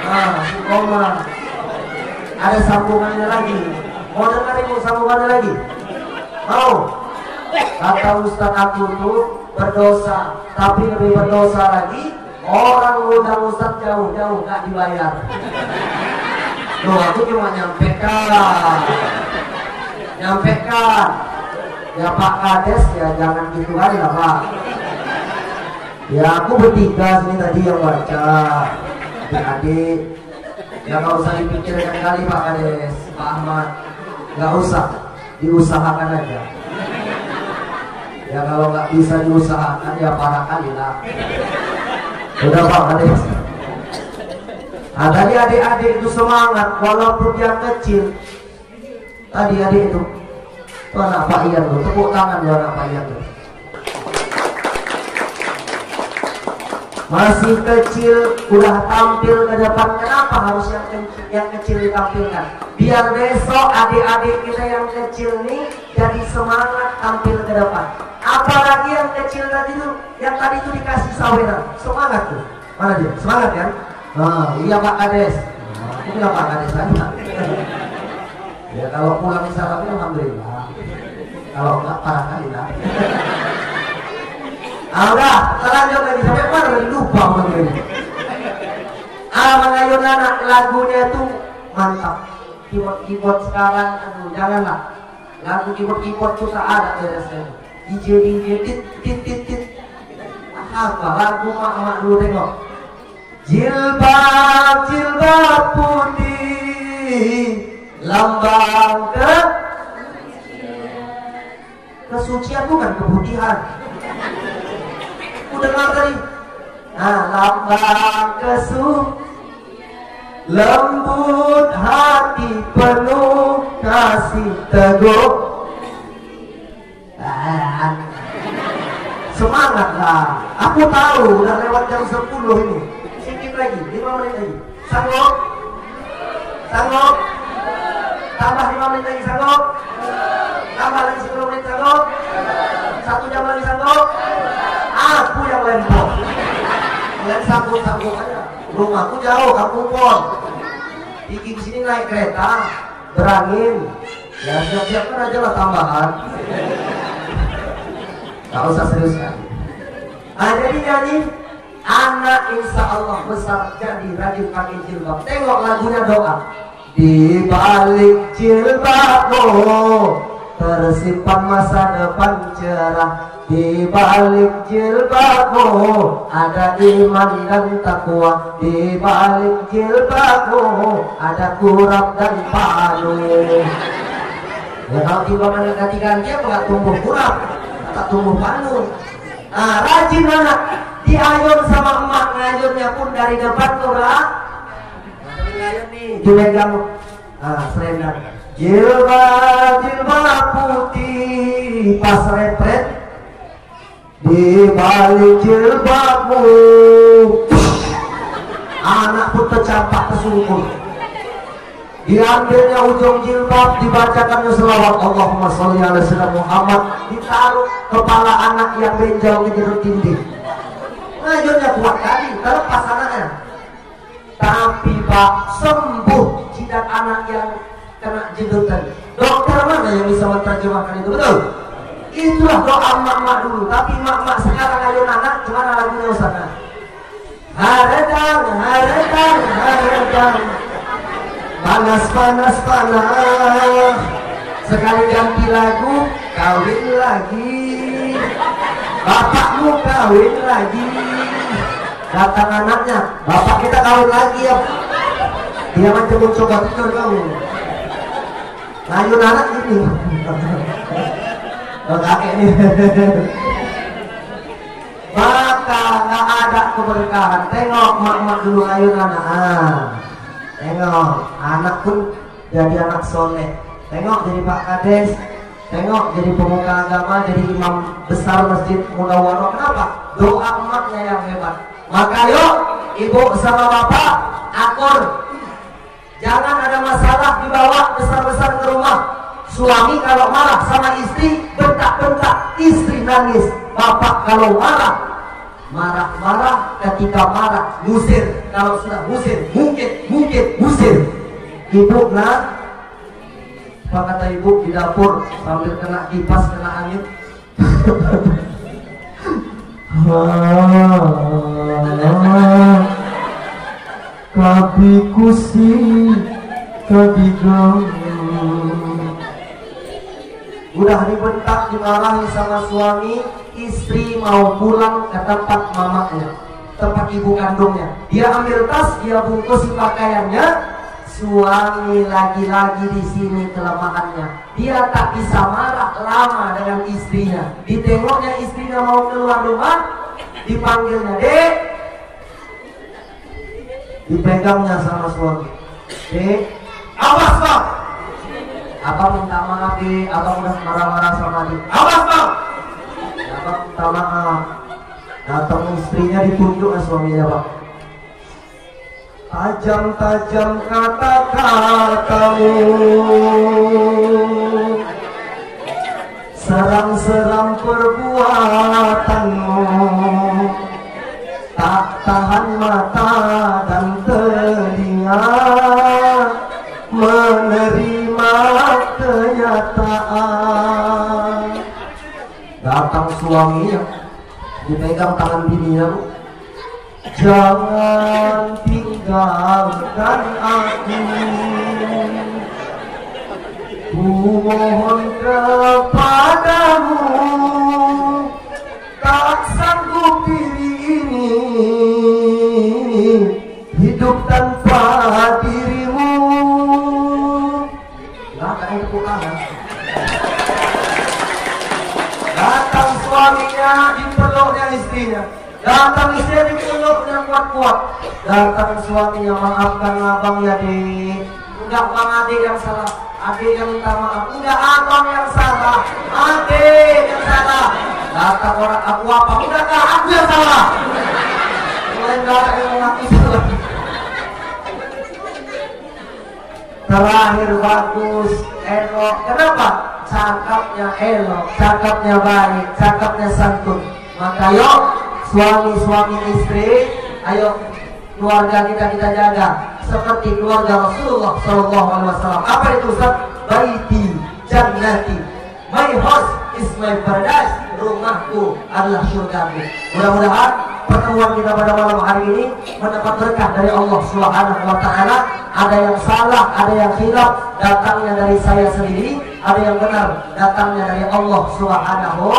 Masih koma. Ada sambungannya lagi. Mau dengar ibu sambungannya lagi? Mau? Kata Ustaz aku tuh berdosa. Tapi lebih berdosa lagi, orang undang Ustaz jauh-jauh gak dibayar. Loh, aku cuma nyampaikan. Ya Pak Kades, ya jangan gitu kali lah Pak. Ya aku bertiga sini tadi yang baca, adik-adik. Ya gak usah dipikirkan kali Pak Kades, Pak Ahmad. Gak usah, diusahakan aja. Ya kalau gak bisa diusahakan ya parah kali lah. Udah Pak Kades. Nah tadi adik-adik itu semangat walaupun dia kecil. Tadi adik itu anak Pak Ian tuh, tepuk tangan ya anak Pak Ian tuh. Masih kecil udah tampil ke depan. Kenapa harus yang kecil ditampilkan? Biar besok adik-adik kita yang kecil nih jadi semangat tampil ke depan. Apalagi yang kecil tadi tuh, yang tadi tuh dikasih saweran, semangat tuh. Mana dia? Semangat kan? Iya Pak Kades. Aku bilang Pak Kades aja. Ya kalau pulang salamnya alhamdulillah. Kalau enggak parah kali lah. Udah, terlanjut lagi sampai mana lagi lupa begini. Mengayun anak, lagunya itu mantap. Keyboard sekarang, aduh janganlah. Lagu keyboard itu tak ada beresnya. DJ tit. Apa lagu mak dulu tengok. Jilbab putih, lambang kesucian bukan keputihan. Dengar tadi. Lambang lembut hati penuh kasih teguh. Semangatlah. Aku tahu udah lewat jam 10 ini. Sedikit lagi, 5 menit lagi. Sanggup? Tambah 5 menit lagi, sanggup? Tambah lagi 10 menit, sanggup? 1 jam lagi, sanggup? Aku yang lempok. Kalian sanggup aja. Rumahku jauh, kampung pon. Di sini naik kereta, berangin. Ya siap-siapkan aja lah tambahan. Gak usah serius kan. Jadi nyanyi Anak insya Allah besar jadi rajin pakai jilbab. Tengok lagunya doa. Di balik jilbabmu tersimpan masa depan cerah. Di balik jilbabmu ada iman dan takwa. Di balik jilbabmu ada kurap dan palu. Ya kalau jilbab ganti-ganti apa nggak tumbuh kurap, tak tumbuh palu. Nah, rajin anak. Diayun sama emak, ngayunnya pun dari depan tuh lah. Ngayun nih, dipegang. Nah, selendang. Jilbab putih pas repret. Di balik jilbabmu anak pun tercampak tersungkur. Diambilnya ujung jilbab, dibacakannya selawat Allahumma sholli ala sayyidina Muhammad. Ditaruh kepala anak yang benjol ke jeruk dinding. Ngayunnya kuat kali, terlepas anaknya. Tapi Pak, sembuh jidat anak yang kena jedutan. Dokter mana yang bisa menerjemahkan itu, betul? Itulah doa emak-emak dulu. Tapi emak-emak sekarang ngayun anak, gimana lagunya Ustaz? Haredang, haredang, haredang, panas, panas, panas. Sekali ganti lagu, kawin lagi. Bapakmu kawin lagi. Datang anaknya, bapak kita kawin lagi ya. Dia macam coba tidur kamu. Ngayun anak ini. Oh, kakek ini. Maka nggak ada keberkahan. Tengok mak-mak dulu ngayun anak. Tengok anak pun jadi anak soleh. Tengok jadi Pak Kades. Tengok jadi pemuka agama, jadi imam besar Masjid Munawwarah. Kenapa? Doa emaknya yang hebat. Maka yuk ibu sama bapak akur. Jangan ada masalah dibawa besar-besar ke rumah. Suami kalau marah sama istri, bentak-bentak, istri nangis. Bapak kalau marah, marah-marah, ketika marah musir. Kalau sudah musir, mungkin musir. Ibu nak, apa kata ibu di dapur sambil kena kipas, kena angin. Kabi kusi kabigam. Udah dibentak, dimarahi sama suami, istri mau pulang ke tempat mamanya, tempat ibu kandungnya. Dia ambil tas, dia bungkusi pakaiannya. Suami lagi-lagi di sini kelemahannya. Dia tak bisa marah lama dengan istrinya. Ditengoknya istrinya mau keluar rumah, dipanggilnya, Dek. Dipegangnya sama suami. Dek, awas Bang. Abang minta maaf, Dek. Abang udah marah-marah sama Dek. Awas Bang. Abang minta maaf. Datang istrinya, ditunjuk suaminya, Bang. Tajam-tajam kata-katamu, seram-seram perbuatanmu, tak tahan mata dan telinga menerima kenyataan. Datang suaminya, dipegang tangan bininya, jangan tinggalkan aku, ku mohon kepadamu, tak sanggup diri ini hidup tanpa dirimu. Gak ada yang tepuk tangan. Datang suaminya, dipeluknya istrinya. Datang istri dipeluknya kuat-kuat. Datang suaminya, maafkan abang ya Dik. Enggak bang, adik yang salah. Adik yang minta maaf. Enggak abang yang salah, adik yang salah. Datang orang, aku apa? Enggak aku yang salah. Mulai enggak ada yang mengaku salah. Terakhir bagus, elok. Kenapa? Cakapnya elok, cakapnya baik, cakapnya santun. Maka yuk suami-suami istri, ayo keluarga kita jaga seperti keluarga Rasulullah SAW. Apa itu Ustaz? Baiti jannati, my house is my paradise. Rumahku adalah surgaku. Mudah-mudahan pertemuan kita pada malam hari ini mendapat berkah dari Allah Subhanahu wa taala. Ada yang salah, ada yang khilaf, datangnya dari saya sendiri, ada yang benar, datangnya dari Allah Subhanahu.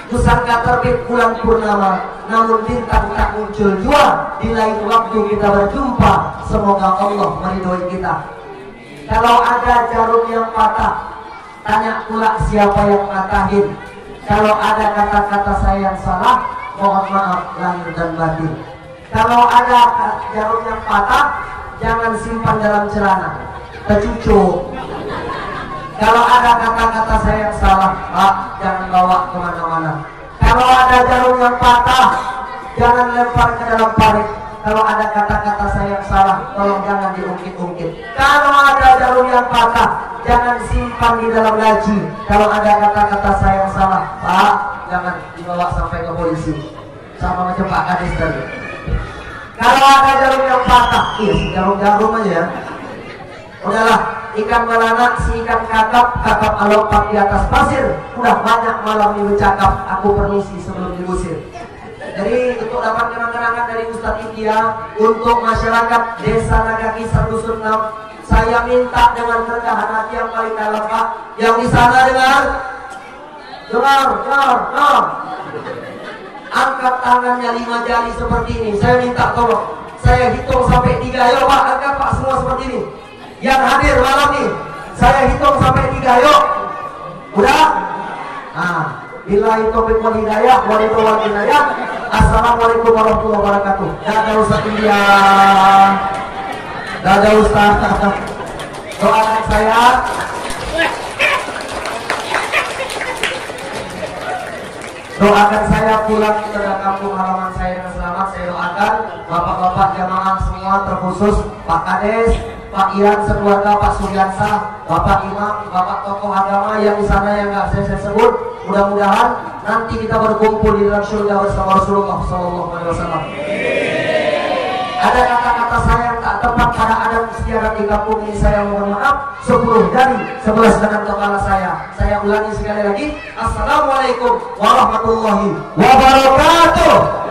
Pusaka terbit bulan purnama, namun bintang tak muncul jua. Di lain waktu kita berjumpa, semoga Allah meridhoi kita. Kalau ada jarum yang patah, tanya pula siapa yang matahin. Kalau ada kata-kata saya yang salah, mohon maaf lahir dan batin. Kalau ada jarum yang patah, jangan simpan dalam celana, tercucuk. Kalau ada kata-kata saya yang salah, Pak, jangan bawa kemana-mana. Kalau ada jarum yang patah, jangan lempar ke dalam parit. Kalau ada kata-kata saya yang salah, tolong jangan diungkit-ungkit. Kalau ada jarum yang patah, jangan simpan di dalam laci. Kalau ada kata-kata saya yang salah, Pak, jangan dibawa sampai ke polisi. Sama macam Pak Kades tadi. Kalau ada jarum yang patah, jarum-jarum aja ya. Udahlah, ikan belanak, si ikan kakap, kakap alompat di atas pasir. Udah banyak malam ini bercakap, aku permisi sebelum diusir. Jadi untuk dapat kenang-kenangan dari Ustadz India untuk masyarakat Desa Nagakisar Dusun 6, saya minta dengan kerendahan hati yang paling dalam, Pak. Yang di sana dengar. Angkat tangannya 5 jari seperti ini. Saya minta tolong. Saya hitung sampai 3. Ayo Pak, angkat Pak semua seperti ini. Yang hadir malam ini, saya hitung sampai 3. Ayo. Udah? Nah, billahi taufiq wal hidayah, wal hidayah. Assalamualaikum warahmatullahi wabarakatuh. Dadah Ustaz India. Dadah Ustaz. Doakan saya. Doakan saya pulang ke kampung halaman saya dengan selamat. Saya doakan bapak-bapak jamaah semua, terkhusus Pak Kades, Pak Ian sekeluarga, Pak Suryansah, Bapak Imam, Bapak tokoh agama yang di sana yang nggak saya sebut. Mudah-mudahan nanti kita berkumpul di dalam surga bersama Rasulullah SAW. Ada kata-kata saya yang tak tepat pada adat istiadat di kampung ini, saya mohon maaf. 10 jari 11 dengan kepala saya. Saya ulangi sekali lagi. Assalamualaikum warahmatullahi wabarakatuh.